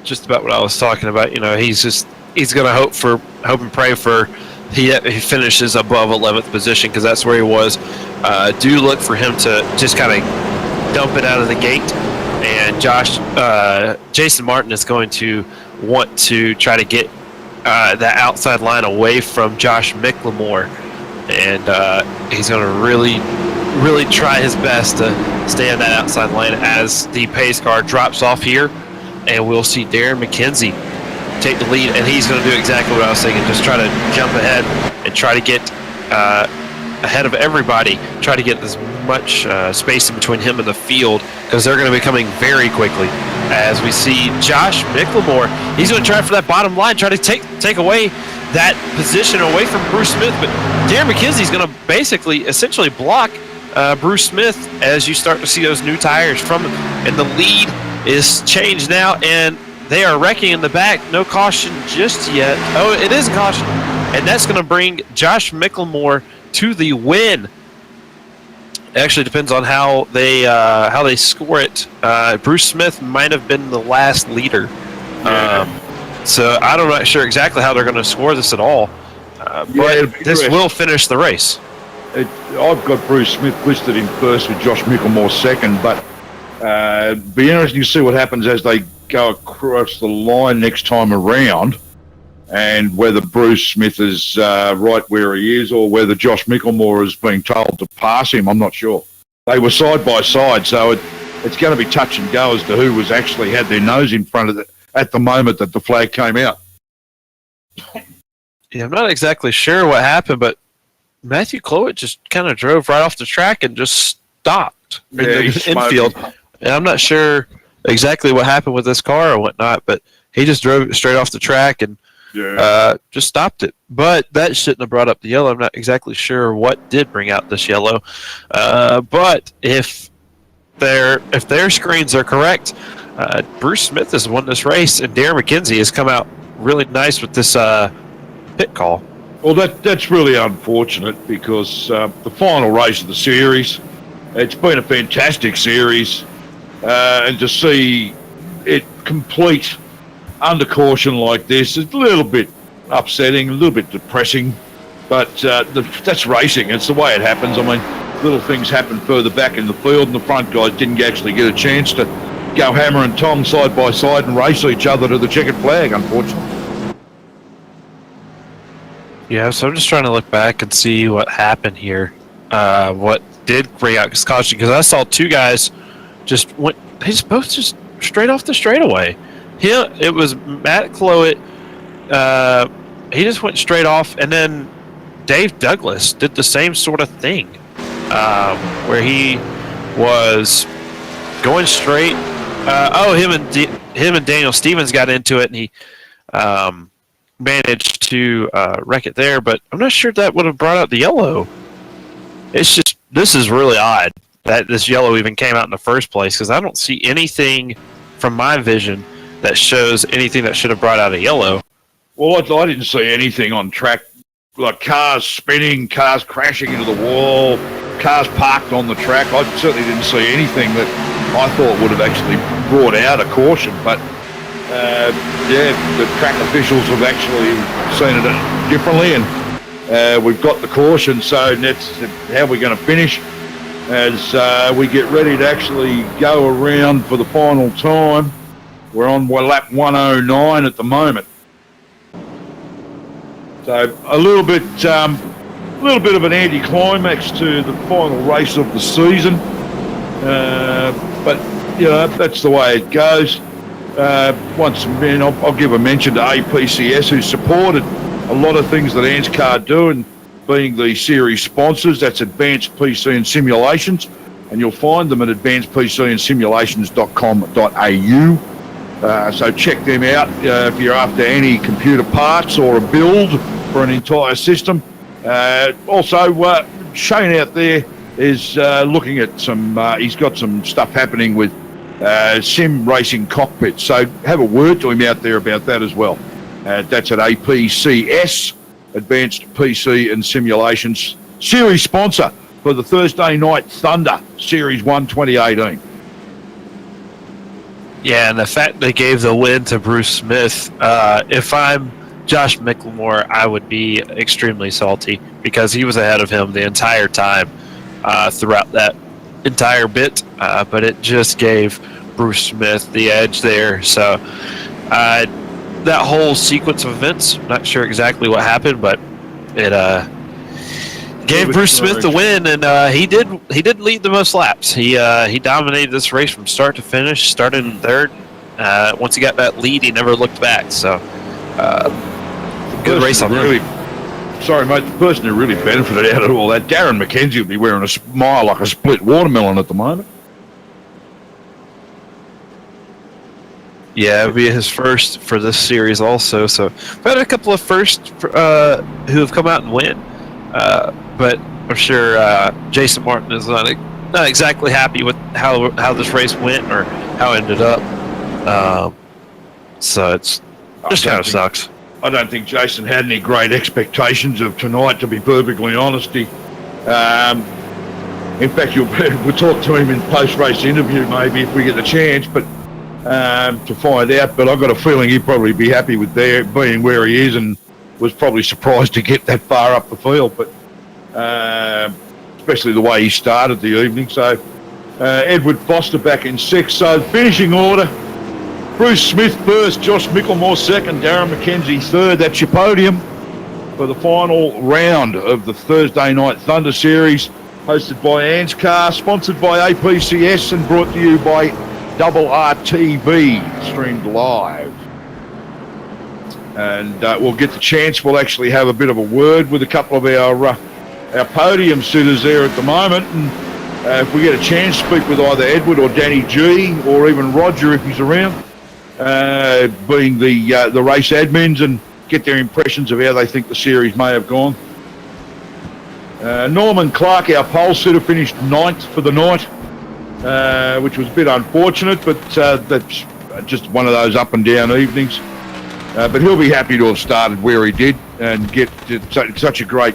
just about what I was talking about. You know, he's going to hope and pray for he finishes above 11th position because that's where he was. Do look for him to just kind of dump it out of the gate, and Jason Martin is going to want to try to get that outside line away from Josh McLemore, and he's going to really try his best to stay in that outside lane as the pace car drops off here, and we'll see Darren McKenzie take the lead, and he's going to do exactly what I was thinking, just try to jump ahead and try to get ahead of everybody, try to get as much space in between him and the field, because they're going to be coming very quickly. As we see Josh McLemore, he's going to try for that bottom line, try to take away that position away from Bruce Smith, but Darren McKenzie's going to essentially block Bruce Smith as you start to see those new tires from him, and the lead is changed now, and they are wrecking in the back. No caution just yet. Oh, it is a caution, and that's going to bring Josh McLemore to the win. It actually depends on how they score it. Bruce Smith might have been the last leader, so I'm not sure exactly how they're going to score this at all. But this will finish the race. I've got Bruce Smith listed in first with Josh Mickelmore second, but be interesting to see what happens as they go across the line next time around, and whether Bruce Smith is right where he is or whether Josh Mickelmore is being told to pass him. I'm not sure. They were side by side, so it's going to be touch and go as to who was actually had their nose in front of it at the moment that the flag came out. Yeah, I'm not exactly sure what happened, but Matthew Clowett just kind of drove right off the track and just stopped in the infield. And I'm not sure exactly what happened with this car or whatnot, but he just drove straight off the track and just stopped it. But that shouldn't have brought up the yellow. I'm not exactly sure what did bring out this yellow. But if their screens are correct, Bruce Smith has won this race, and Darren McKenzie has come out really nice with this pit call. Well, that's really unfortunate because the final race of the series, it's been a fantastic series, and to see it complete under caution like this is a little bit upsetting, a little bit depressing, but that's racing. It's the way it happens. I mean, little things happen further back in the field, and the front guys didn't actually get a chance to go hammer and tong side by side and race each other to the checkered flag, unfortunately. Yeah, so I'm just trying to look back and see what happened here. What did bring out this caution? Because I saw two guys they both just straight off the straightaway. It was Matt Clowett. He just went straight off, and then Dave Douglas did the same sort of thing, where he was going straight. Him and Daniel Stevens got into it, and he managed to wreck it there, but I'm not sure that would have brought out the yellow. This is really odd that this yellow even came out in the first place, because I don't see anything from my vision that shows anything that should have brought out a yellow. Well, I didn't see anything on track, like cars spinning, cars crashing into the wall, cars parked on the track. I certainly didn't see anything that I thought would have actually brought out a caution, but the track officials have actually seen it differently, and we've got the caution, so that's how we're going to finish as we get ready to actually go around for the final time. We're on lap 109 at the moment. So a little bit little bit of an anticlimax to the final race of the season. But, that's the way it goes. Once again, I'll give a mention to APCS, who supported a lot of things that ANZCAR do, and being the series sponsors. That's Advanced PC and Simulations, and you'll find them at advancedpcandsimulations.com.au. So check them out if you're after any computer parts or a build for an entire system. Also, Shane out there is looking at some, he's got some stuff happening with sim racing cockpits. So have a word to him out there about that as well. That's at APCS, Advanced PC and Simulations, series sponsor for the Thursday Night Thunder Series 1 2018. Yeah, and the fact they gave the win to Bruce Smith, if I'm Josh Micklemore, I would be extremely salty because he was ahead of him the entire time throughout that entire bit, but it just gave Bruce Smith the edge there. So that whole sequence of events, not sure exactly what happened, but it gave Bruce Smith the win, and he did lead the most laps. He dominated this race from start to finish, started in third. Once he got that lead, he never looked back. So good race on him. Sorry, mate, the person who really benefited out of all that, Darren McKenzie, would be wearing a smile like a split watermelon at the moment. Yeah, it'll be his first for this series also. So we've had a couple of firsts who have come out and win. But I'm sure Jason Martin is not exactly happy with how this race went or how it ended up. So it's just kind of sucks. I don't think Jason had any great expectations of tonight, to be perfectly honest. In fact, we'll talk to him in post-race interview maybe if we get the chance, but to find out. But I've got a feeling he'd probably be happy with being where he is, and was probably surprised to get that far up the field. But especially the way he started the evening. So Edward Foster back in sixth. So finishing order: Bruce Smith first, Josh Micklemore second, Darren McKenzie third. That's your podium for the final round of the Thursday Night Thunder Series, hosted by ANZCAR, sponsored by APCS, and brought to you by RTV, streamed live. And we'll get the chance. We'll actually have a bit of a word with a couple of our podium sitters there at the moment, and if we get a chance, speak with either Edward or Danny G, or even Roger if he's around, being the race admins, and get their impressions of how they think the series may have gone. Norman Clark, our pole sitter, finished 9th for the night, which was a bit unfortunate, but that's just one of those up and down evenings. But he'll be happy to have started where he did and get such a great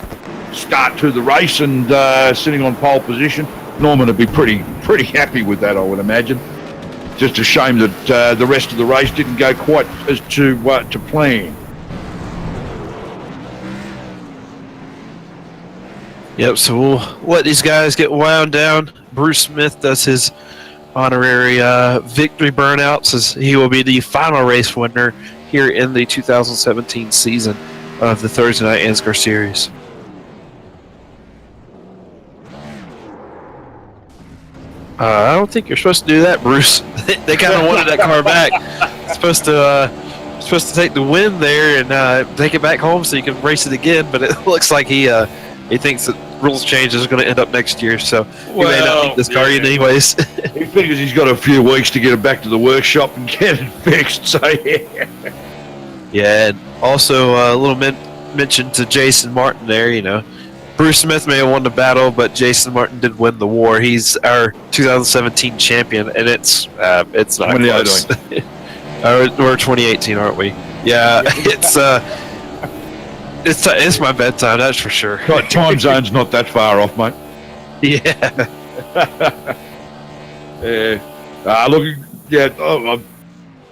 start to the race, and sitting on pole position. Norman would be pretty happy with that, I would imagine. Just a shame that the rest of the race didn't go quite as to plan. Yep, so we'll let these guys get wound down. Bruce Smith does his honorary victory burnouts, as he will be the final race winner here in the 2017 season of the Thursday Night ANZCAR Series. I don't think you're supposed to do that, Bruce. They kind of wanted that car back. Supposed to take the win there and take it back home so you can race it again. But it looks like he thinks that rules change is going to end up next year, so he may not need this car anyways. He figures he's got a few weeks to get it back to the workshop and get it fixed. So yeah. Yeah, and also a little mention to Jason Martin there. Bruce Smith may have won the battle, but Jason Martin did win the war. He's our 2017 champion, and it's not close. We're 2018, aren't we? Yeah, it's my bedtime, that's for sure. Time zone's not that far off, mate. Yeah.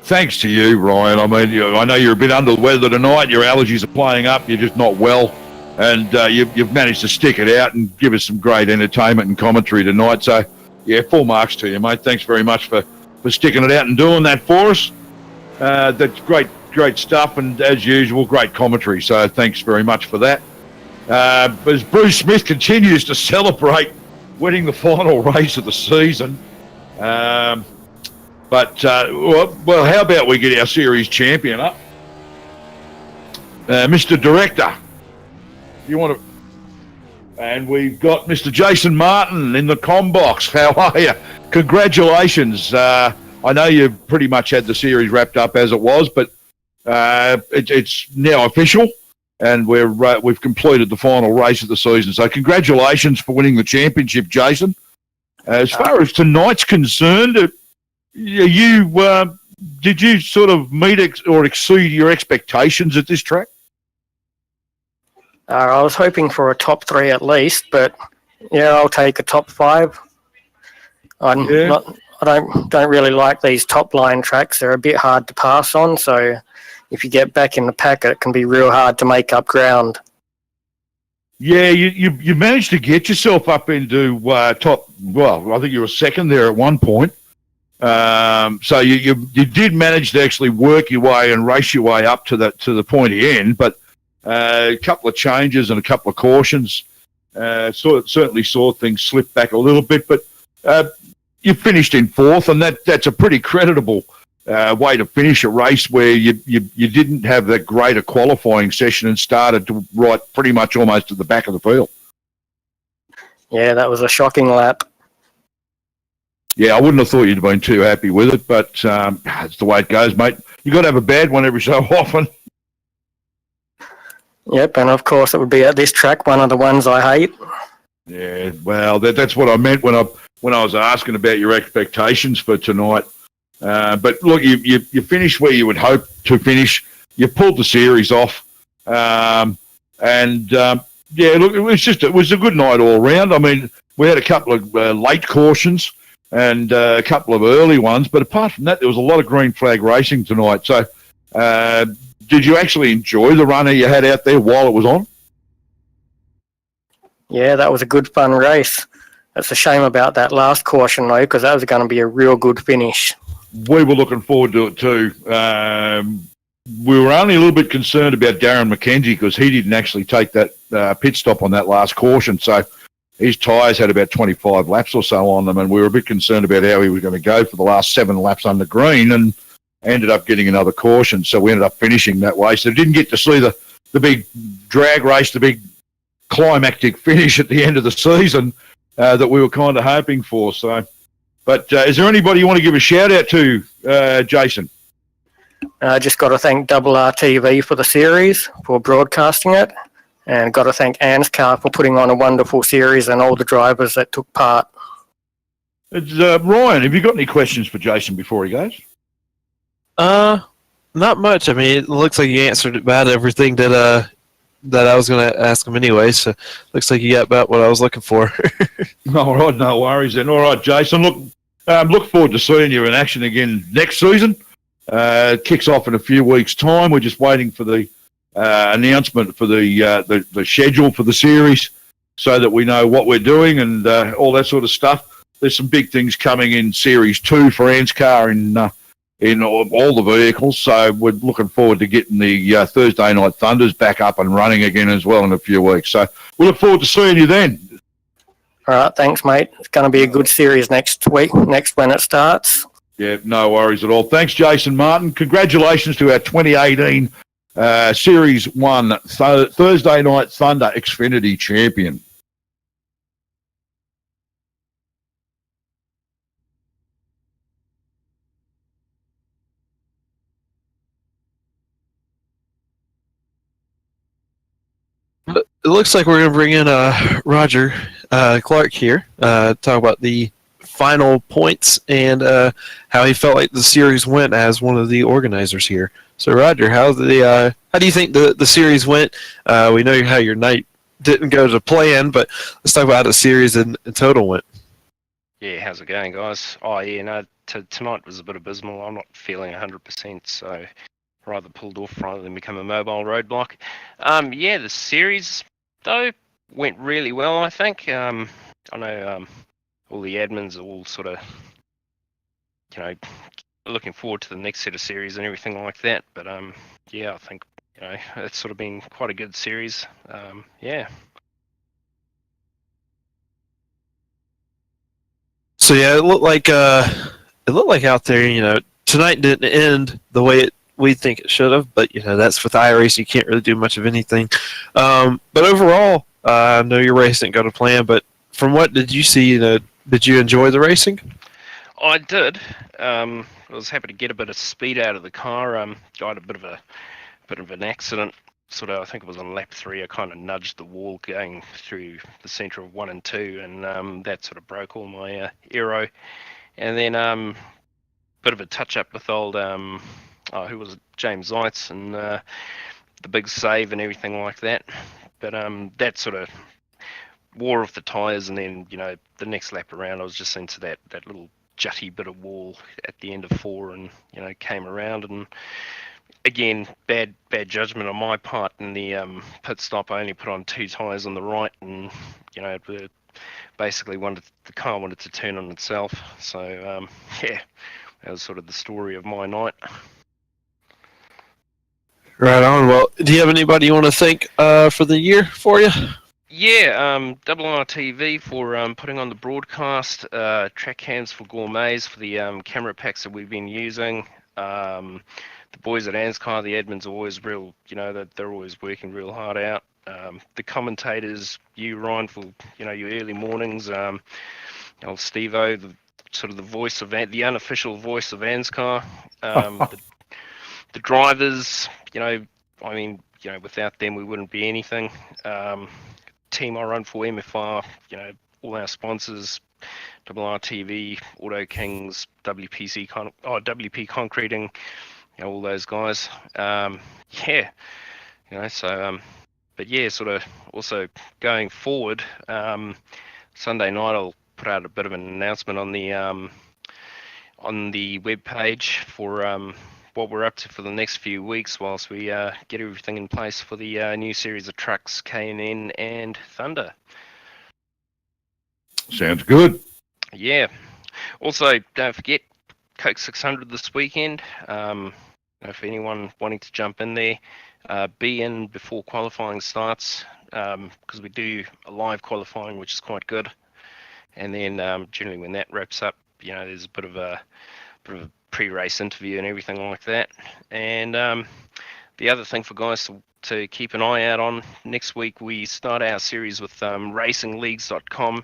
Thanks to you, Ryan. I mean, I know you're a bit under the weather tonight. Your allergies are playing up. You're just not well. And you've managed to stick it out and give us some great entertainment and commentary tonight. So, yeah, full marks to you, mate. Thanks very much for sticking it out and doing that for us. That's great stuff. And as usual, great commentary. So thanks very much for that. as Bruce Smith continues to celebrate winning the final race of the season. Well, how about we get our series champion up? Mr. Director, you want to... And we've got Mr. Jason Martin in the comm box. How are you? Congratulations. I know you've pretty much had the series wrapped up as it was, but it's now official, and we've completed the final race of the season. So congratulations for winning the championship, Jason. As far as tonight's concerned, did you sort of meet or exceed your expectations at this track? I was hoping for a top 3 at least, but yeah, I'll take a top 5. I don't really like these top line tracks. They're a bit hard to pass on, so if you get back in the pack, it can be real hard to make up ground. Yeah, you managed to get yourself up into top. Well, I think you were second there at one point. So you did manage to actually work your way and race your way up to the pointy end, but a couple of changes and a couple of cautions certainly saw things slip back a little bit. But you finished in 4th, and that's a pretty creditable way to finish a race where you didn't have that great a qualifying session and started to right pretty much almost at the back of the field. Yeah, that was a shocking lap. Yeah, I wouldn't have thought you'd been too happy with it, but it's the way it goes, mate. You've got to have a bad one every so often. Yep, and of course it would be at this track, one of the ones I hate. Yeah, well, that's what I meant when I was asking about your expectations for tonight. But look, you finished where you would hope to finish. You pulled the series off, yeah, look, it was a good night all round. I mean, we had a couple of late cautions and a couple of early ones, but apart from that, there was a lot of green flag racing tonight. So, did you actually enjoy the runner you had out there while it was on? Yeah, that was a good fun race. It's a shame about that last caution though, because that was going to be a real good finish. We were looking forward to it too. We were only a little bit concerned about Darren McKenzie because he didn't actually take that pit stop on that last caution. So his tyres had about 25 laps or so on them, and we were a bit concerned about how he was going to go for the last 7 laps under green, and ended up getting another caution. So we ended up finishing that way. So didn't get to see the big drag race, the big climactic finish at the end of the season that we were kind of hoping for. So, but is there anybody you want to give a shout out to, Jason? I just got to thank ANZCAR for the series, for broadcasting it, and got to thank ANZCAR for putting on a wonderful series and all the drivers that took part. Ryan, have you got any questions for Jason before he goes? Not much. I mean, it looks like you answered about everything that I was going to ask him anyway. So, looks like you got about what I was looking for. All right, no worries then. All right, Jason. Look forward to seeing you in action again next season. It kicks off in a few weeks' time. We're just waiting for the announcement for the schedule for the series, so that we know what we're doing and all that sort of stuff. There's some big things coming in Series 2 for ANZCAR in all the vehicles, so we're looking forward to getting the Thursday Night Thunders back up and running again as well in a few weeks. So we look forward to seeing you then. All right, thanks, mate. It's going to be a good series next when it starts. Yeah, no worries at all. Thanks, Jason Martin. Congratulations to our 2018 Series 1 Thursday Night Thunder Xfinity champion. It looks like we're going to bring in Roger Clark here, talk about the final points and how he felt like the series went as one of the organizers here. So, Roger, how do you think the series went? We know how your night didn't go to plan, but let's talk about how the series in total went. Yeah, how's it going, guys? Oh, yeah, no, tonight was a bit abysmal. I'm not feeling 100%, so rather pulled off rather than become a mobile roadblock. Yeah, the series, though, went really well, I think. I know all the admins are all sort of, looking forward to the next set of series and everything like that. But, yeah, I think it's sort of been quite a good series. Yeah. So yeah, it looked like out there, tonight didn't end the way we think it should have, but that's with iRacing. You can't really do much of anything. But overall, I know your race didn't go to plan. But from what did you see? Did you enjoy the racing? I did. I was happy to get a bit of speed out of the car. I had a bit of an accident. Sort of, I think it was on lap 3. I kind of nudged the wall going through the centre of 1 and 2, and that sort of broke all my aero. And then bit of a touch up with old who was it? James Zeitz, and the big save and everything like that. But that sort of wore off the tyres, and then the next lap around, I was just into that little jutty bit of wall at the end of 4, and came around, and again, bad judgment on my part in the pit stop. I only put on 2 tyres on the right, and it basically the car wanted to turn on itself. So yeah, that was sort of the story of my night. Right on. Well, do you have anybody you want to thank for the year for you? Yeah, Double R TV for putting on the broadcast, Track Cams for Gourmets for the camera packs that we've been using. The boys at ANZCAR, the admins are always real, they're always working real hard out. The commentators, you, Ryan, for your early mornings. Old Steve-O, the voice of the unofficial voice of ANZCAR. The drivers, without them we wouldn't be anything. Team I run for, MFR, all our sponsors, WRTV, Auto Kings, WP Concreting, all those guys. But yeah, sort of also going forward, Sunday night I'll put out a bit of an announcement on the web page for what we're up to for the next few weeks whilst we get everything in place for the new series of trucks, K&N and Thunder. Sounds good. Yeah. Also, don't forget Coke 600 this weekend. If anyone wanting to jump in there, be in before qualifying starts, because we do a live qualifying, which is quite good. And then generally when that wraps up, there's a bit of a pre-race interview and everything like that. And the other thing for guys to keep an eye out on, next week we start our series with racingleagues.com,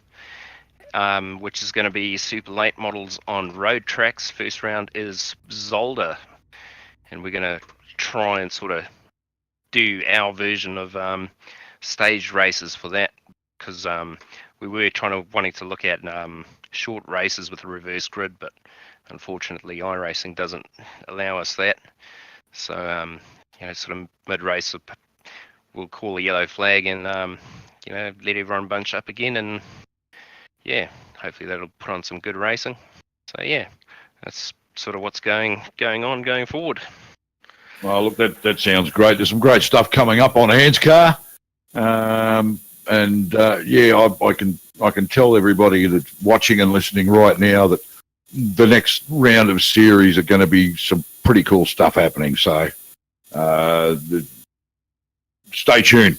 which is going to be super late models on road tracks. First round is Zolder, and we're going to try and sort of do our version of staged races for that, because we were wanting to look at short races with a reverse grid, but unfortunately iRacing doesn't allow us that. So sort of mid-race we'll call a yellow flag and let everyone bunch up again, and yeah, hopefully that'll put on some good racing. So yeah, that's sort of what's going on going forward. Well, look, that sounds great. There's some great stuff coming up on ANZCAR. I can tell everybody that's watching and listening right now that the next round of series are going to be some pretty cool stuff happening. So stay tuned.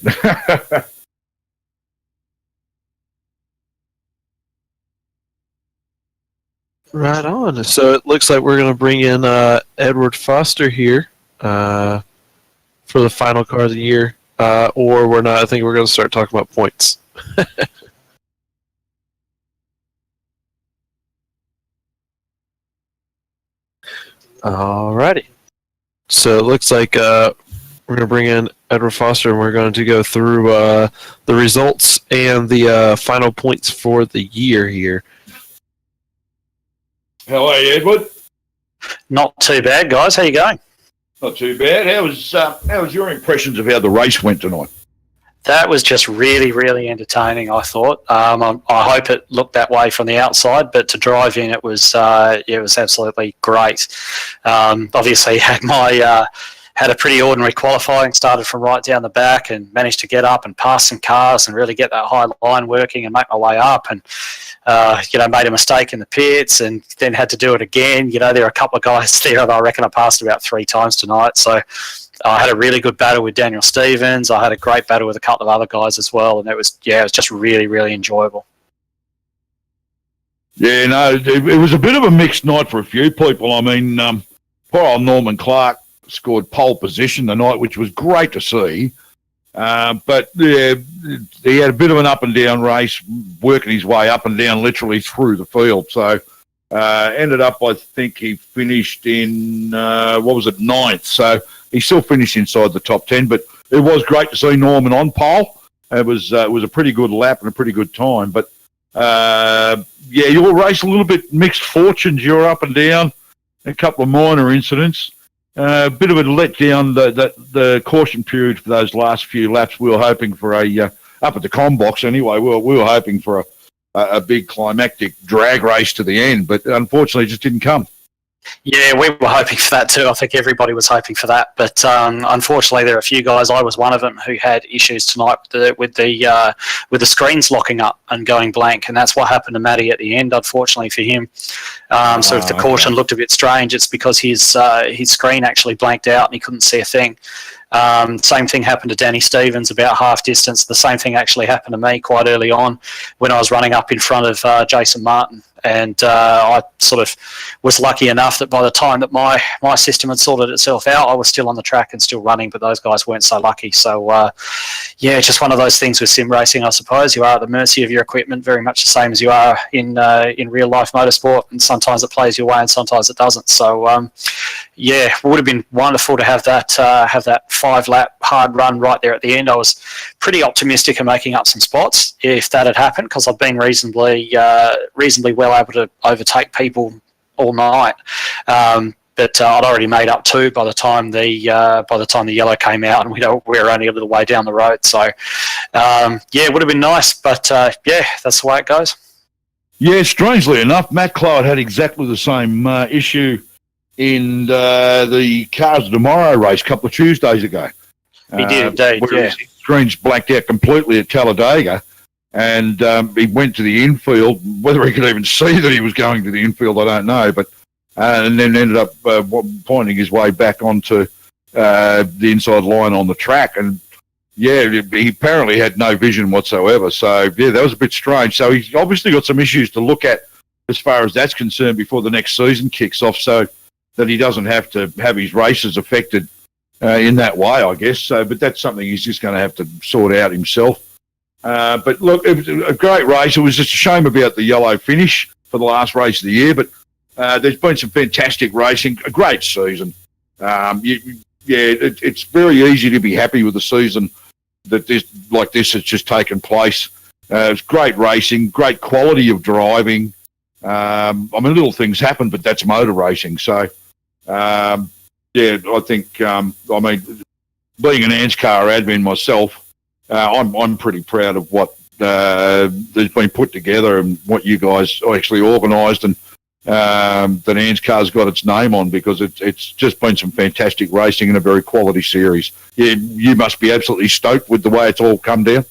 Right on. So it looks like we're going to bring in Edward Foster here for the final car of the year, or we're not. I think we're going to start talking about points. Alrighty. So it looks like we're going to bring in Edward Foster, and we're going to go through the results and the final points for the year here. How are you, Edward? Not too bad, guys. How you going? Not too bad. How was your impressions of how the race went tonight? That was just really, really entertaining, I thought. I hope it looked that way from the outside, but to drive in, it was absolutely great. Obviously, had a pretty ordinary qualifying, started from right down the back and managed to get up and pass some cars and really get that high line working and make my way up, and made a mistake in the pits and then had to do it again. There are a couple of guys there that I reckon I passed about 3 times tonight. So I had a really good battle with Daniel Stevens. I had a great battle with a couple of other guys as well, and it was just really, really enjoyable. Yeah, no, it was a bit of a mixed night for a few people. I mean, poor old Norman Clark scored pole position the night, which was great to see. But yeah, he had a bit of an up and down race, working his way up and down literally through the field. So ended up, I think he finished in, ninth. So he still finished inside the top 10. But it was great to see Norman on pole. It was a pretty good lap and a pretty good time. But your race a little bit mixed fortunes. You were up and down, a couple of minor incidents. A bit of a letdown, the caution period for those last few laps. We were hoping for up at the Combox anyway. We were hoping for a big climactic drag race to the end, but unfortunately, it just didn't come. Yeah, we were hoping for that too. I think everybody was hoping for that, but unfortunately, there are a few guys. I was one of them who had issues tonight with the screens locking up and going blank, and that's what happened to Matty at the end. Unfortunately for him, so if the caution looked a bit strange, it's because his screen actually blanked out and he couldn't see a thing. Same thing happened to Danny Stevens about half distance. The same thing actually happened to me quite early on when I was running up in front of Jason Martin. And I sort of was lucky enough that by the time that my system had sorted itself out, I was still on the track and still running, but those guys weren't so lucky. So, it's just one of those things with sim racing, I suppose. You are at the mercy of your equipment, very much the same as you are in real-life motorsport, and sometimes it plays your way and sometimes it doesn't. So, it would have been wonderful to have that 5-lap hard run right there at the end. I was pretty optimistic of making up some spots if that had happened, because I've been reasonably well able to overtake people all night. But I'd already made up 2 by the time the yellow came out, and we were only a little way down the road. So it would have been nice, but that's the way it goes. Yeah, strangely enough, Matt Cloud had exactly the same issue in the Cars of Tomorrow race a couple of Tuesdays ago. He did indeed, yeah. His screens blanked out completely at Talladega, and he went to the infield. Whether he could even see that he was going to the infield, I don't know, but and then ended up pointing his way back onto the inside line on the track. And, he apparently had no vision whatsoever. So, that was a bit strange. So he's obviously got some issues to look at as far as that's concerned before the next season kicks off, so that he doesn't have to have his races affected in that way, I guess. So, but that's something he's just going to have to sort out himself. But look, it was a great race. It was just a shame about the yellow finish for the last race of the year, but there's been some fantastic racing, a great season. It's very easy to be happy with the season that this has just taken place. It's great racing, great quality of driving. Little things happen, but that's motor racing. So, I think, being an ANZCAR admin myself, I'm pretty proud of what has been put together and what you guys actually organised, and that ANZCAR's got its name on, because it's just been some fantastic racing and a very quality series. Yeah, you must be absolutely stoked with the way it's all come down.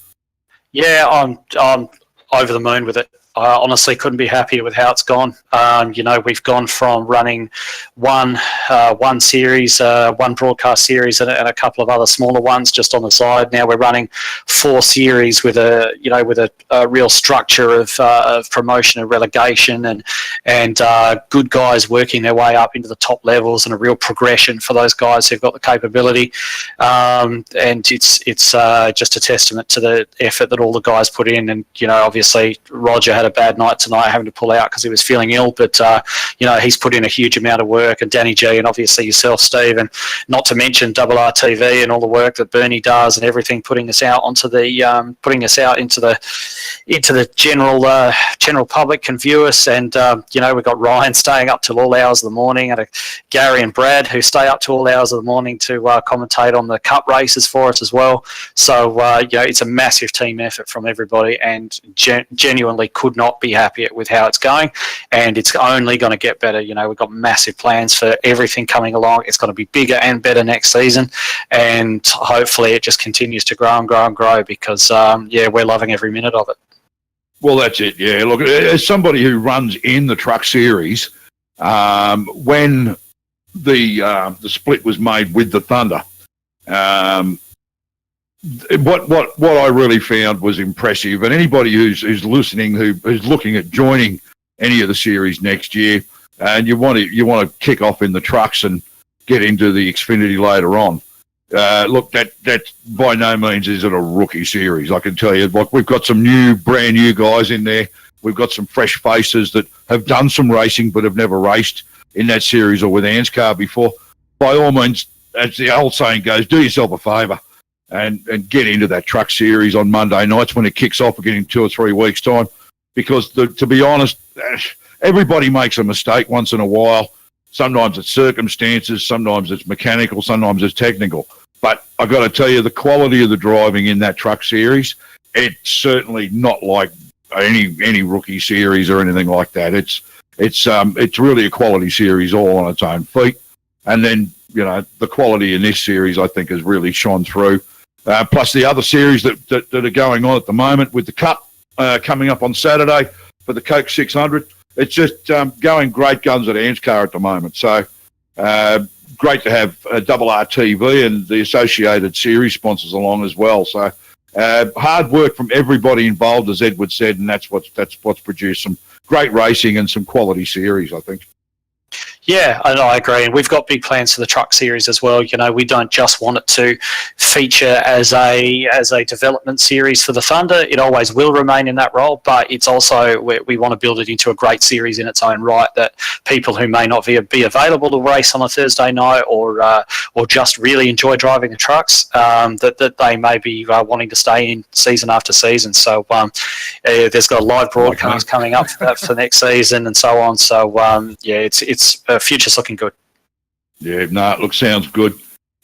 Yeah, I'm over the moon with it. I honestly couldn't be happier with how it's gone. We've gone from running one series, one broadcast series, and a couple of other smaller ones just on the side. Now we're running 4 series with a real structure of promotion and relegation, and good guys working their way up into the top levels, and a real progression for those guys who've got the capability. And it's just a testament to the effort that all the guys put in. And obviously Roger had a bad night tonight, having to pull out because he was feeling ill, but he's put in a huge amount of work, and Danny G, and obviously yourself, Steve, and not to mention RTV and all the work that Bernie does and everything, putting us out into the general public can view us. And we've got Ryan staying up till all hours of the morning, and Gary and Brad who stay up to all hours of the morning to commentate on the cup races for us as well. So it's a massive team effort from everybody, and genuinely could not be happier with how it's going, and it's only going to get better. We've got massive plans for everything coming along. It's going to be bigger and better next season, and hopefully it just continues to grow and grow and grow, because we're loving every minute of it. Well, that's it. Yeah, look, as somebody who runs in the truck series, when the split was made with the Thunder, What I really found was impressive, and anybody who's listening, who's looking at joining any of the series next year, and you want to kick off in the trucks and get into the Xfinity later on. Look, that by no means isn't a rookie series. I can tell you, like, we've got some brand new guys in there. We've got some fresh faces that have done some racing but have never raced in that series or with ANZCAR before. By all means, as the old saying goes, do yourself a favour and get into that truck series on Monday nights when it kicks off again in 2 or 3 weeks' time. Because to be honest, everybody makes a mistake once in a while. Sometimes it's circumstances, sometimes it's mechanical, sometimes it's technical. But I've got to tell you, the quality of the driving in that truck series, it's certainly not like any rookie series or anything like that. It's really a quality series all on its own feet. And then, the quality in this series, I think, has really shone through. Plus the other series that are going on at the moment with the Cup coming up on Saturday for the Coke 600. It's just going great guns at ANZCAR at the moment. So great to have ARRTV and the associated series sponsors along as well. So hard work from everybody involved, as Edward said, and that's what's produced some great racing and some quality series, I think. Yeah, and I agree. And we've got big plans for the truck series as well. We don't just want it to feature as a development series for the Thunder. It always will remain in that role, but it's also we want to build it into a great series in its own right, that people who may not be available to race on a Thursday night or just really enjoy driving the trucks, that they may be wanting to stay in season after season. So there's got a live broadcast coming up for next season and so on. So it's future's looking good. Yeah, no, it sounds good.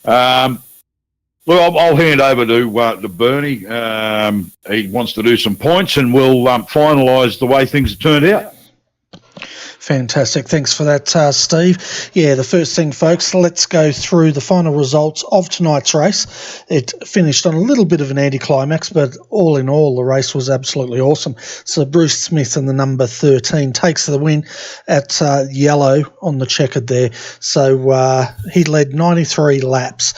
Well, I'll hand over to Bernie. He wants to do some points, and we'll finalise the way things have turned out. Fantastic. Thanks for that, Steve. Yeah, the first thing, folks, let's go through the final results of tonight's race. It finished on a little bit of an anticlimax, but all in all, the race was absolutely awesome. So Bruce Smith in the number 13 takes the win at yellow on the checkered there. So he led 93 laps.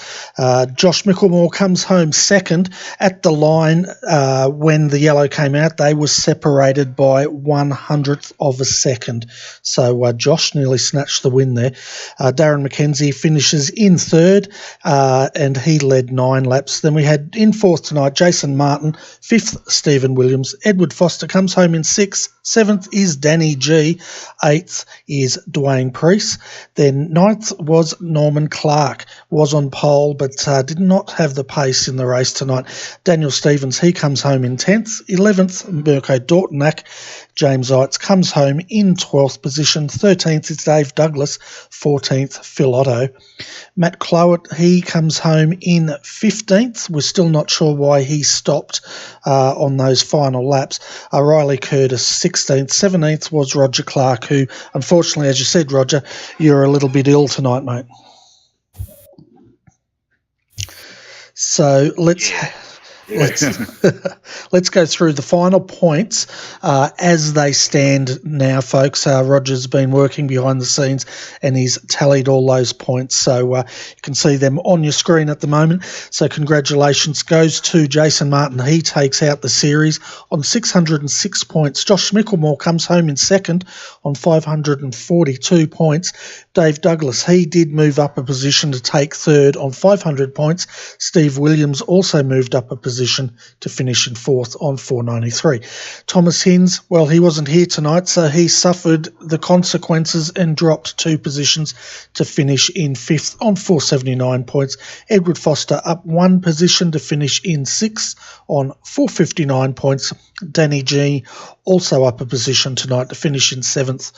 Josh Micklemore comes home second at the line. When the yellow came out, they were separated by 1/100th of a second. So Josh nearly snatched the win there. Darren McKenzie finishes in third, and he led 9 laps. Then we had in fourth tonight Jason Martin, fifth Stephen Williams. Edward Foster comes home in sixth. Seventh is Danny G. Eighth is Dwayne Priest. Then ninth was Norman Clark, was on pole but did not have the pace in the race tonight. Daniel Stevens, he comes home in 10th. 11th, Mirko Dortnack. James Eitz comes home in 12th position. 13th is Dave Douglas. 14th, Phil Otto. Matt Clowett, he comes home in 15th. We're still not sure why he stopped on those final laps. Riley Curtis, 16th. 17th was Roger Clark, who, unfortunately, as you said, Roger, you're a little bit ill tonight, mate. So let's go through the final points as they stand now, folks. Roger's been working behind the scenes and he's tallied all those points. So you can see them on your screen at the moment. So congratulations goes to Jason Martin. He takes out the series on 606 points. Josh Micklemore comes home in second on 542 points. Dave Douglas, he did move up a position to take third on 500 points. Steve Williams also moved up a position to finish in fourth on 493. Thomas Hinds, well, he wasn't here tonight, so he suffered the consequences and dropped 2 positions to finish in fifth on 479 points. Edward Foster up 1 position to finish in sixth on 459 points. Danny G also up a position tonight to finish in seventh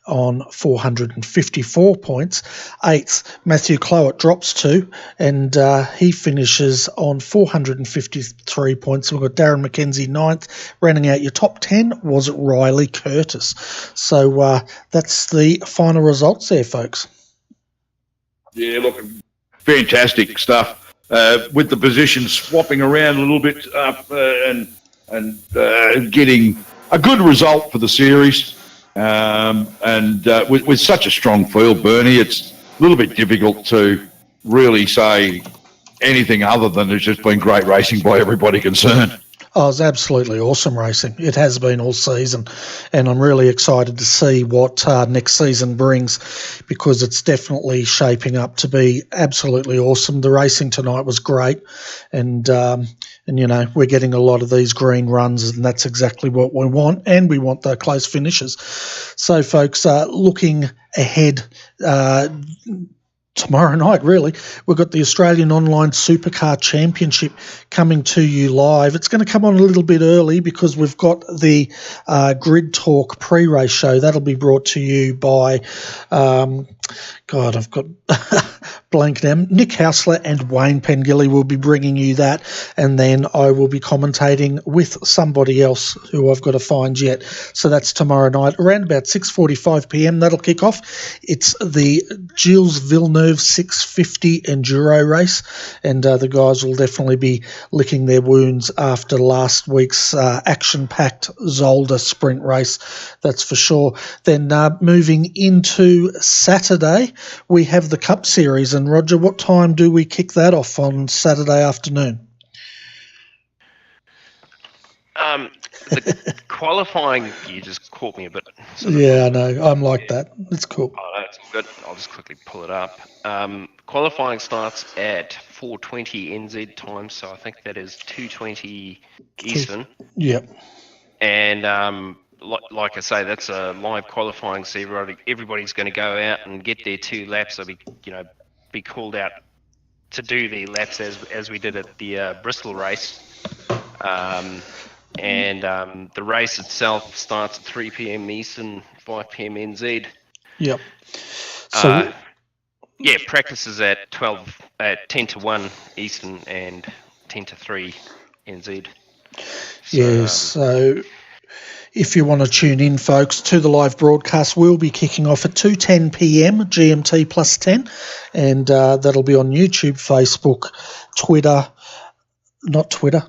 on 454 points. 8th, Matthew Clowett drops 2 and he finishes on 453 points. We've got Darren McKenzie 9th. Rounding out your top 10 was Riley Curtis. So that's the final results there, folks. Yeah, look, fantastic stuff. With the positions swapping around a little bit and getting a good result for the series. With such a strong field, Bernie, it's a little bit difficult to really say anything other than it's just been great racing by everybody concerned. Oh, it's absolutely awesome racing. It has been all season, and I'm really excited to see what next season brings, because it's definitely shaping up to be absolutely awesome. The racing tonight was great, and you know, we're getting a lot of these green runs, and that's exactly what we want, and we want the close finishes. So, folks, looking ahead, tomorrow night, really, we've got the Australian Online Supercar Championship coming to you live. It's going to come on a little bit early because we've got the Grid Talk pre-race show. That'll be brought to you by, I've got blank now. Nick Hausler and Wayne Pengilly will be bringing you that, and then I will be commentating with somebody else who I've got to find yet. So that's tomorrow night around about 6:45 p.m. That'll kick off. It's the Gilles Villeneuve 650 Enduro race, and the guys will definitely be licking their wounds after last week's action-packed Zolder sprint race, that's for sure. Then moving into Saturday, we have the Cup Series. And Roger, what time do we kick that off on Saturday afternoon? The qualifying, you just caught me a bit. Yeah, I know. I'm like that. It's cool. Oh, that's good. I'll just quickly pull it up. Qualifying starts at 4:20 NZ time, so I think that is 2:20 Eastern. Yep. And like I say, that's a live qualifying, so everybody's going to go out and get their 2 laps. They'll be called out to do the laps as we did at the Bristol race. And the race itself starts at 3 p.m. Eastern, 5 p.m. NZ. Yep. So practice is at 10 to 1 Eastern and 10 to 3 NZ. So if you want to tune in, folks, to the live broadcast, we'll be kicking off at 2:10 p.m. GMT plus 10, and that'll be on YouTube, Facebook,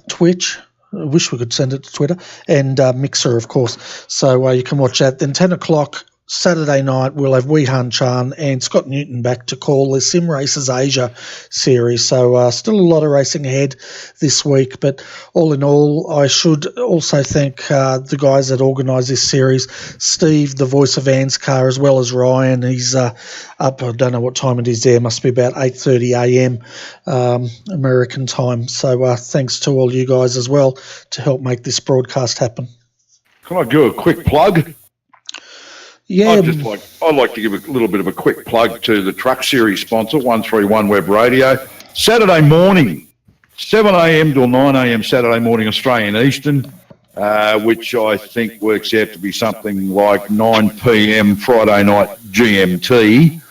Twitch. I wish we could send it to Twitter, and Mixer, of course. So you can watch that. Then 10 o'clock Saturday night, we'll have Wee Han Chan and Scott Newton back to call the Sim Races Asia series. So still a lot of racing ahead this week. But all in all, I should also thank the guys that organised this series, Steve, the voice of ANZCAR, as well as Ryan. He's up, I don't know what time it is there, must be about 8:30 a.m. American time. So thanks to all you guys as well to help make this broadcast happen. Can I do a quick plug? Yeah, I'd like to give a little bit of a quick plug to the Truck Series sponsor, 131 Web Radio. Saturday morning, 7 a.m. till 9 a.m. Saturday morning Australian Eastern, which I think works out to be something like 9 p.m. Friday night GMT.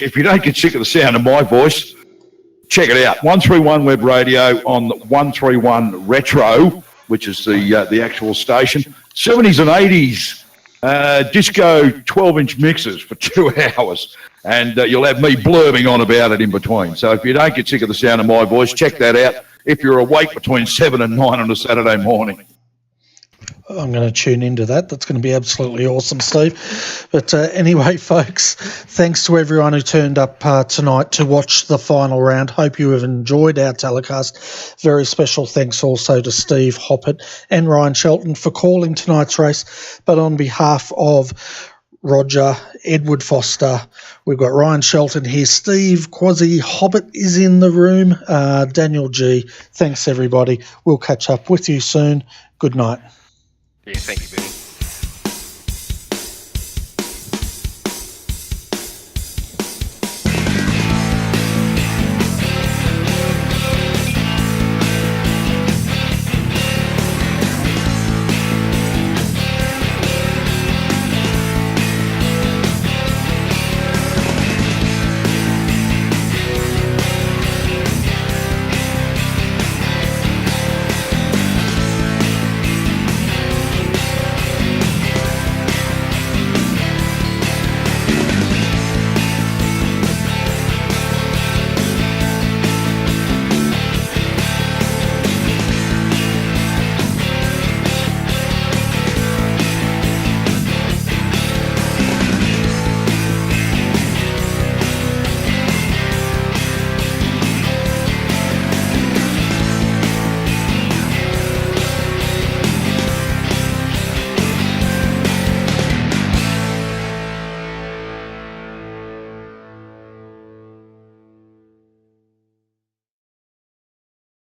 If you don't get sick of the sound of my voice, check it out. 131 Web Radio on 131 Retro, which is the actual station. 70s and 80s. Disco 12-inch mixes for 2 hours, and you'll have me blurbing on about it in between. So if you don't get sick of the sound of my voice, check that out if you're awake between 7 and 9 on a Saturday morning. I'm going to tune into that. That's going to be absolutely awesome, Steve. But anyway, folks, thanks to everyone who turned up tonight to watch the final round. Hope you have enjoyed our telecast. Very special thanks also to Steve Hoppett and Ryan Shelton for calling tonight's race. But on behalf of Roger, Edward Foster, we've got Ryan Shelton here. Steve Quasi Hobbit is in the room. Daniel G. Thanks, everybody. We'll catch up with you soon. Good night. Yeah, thank you, Benny.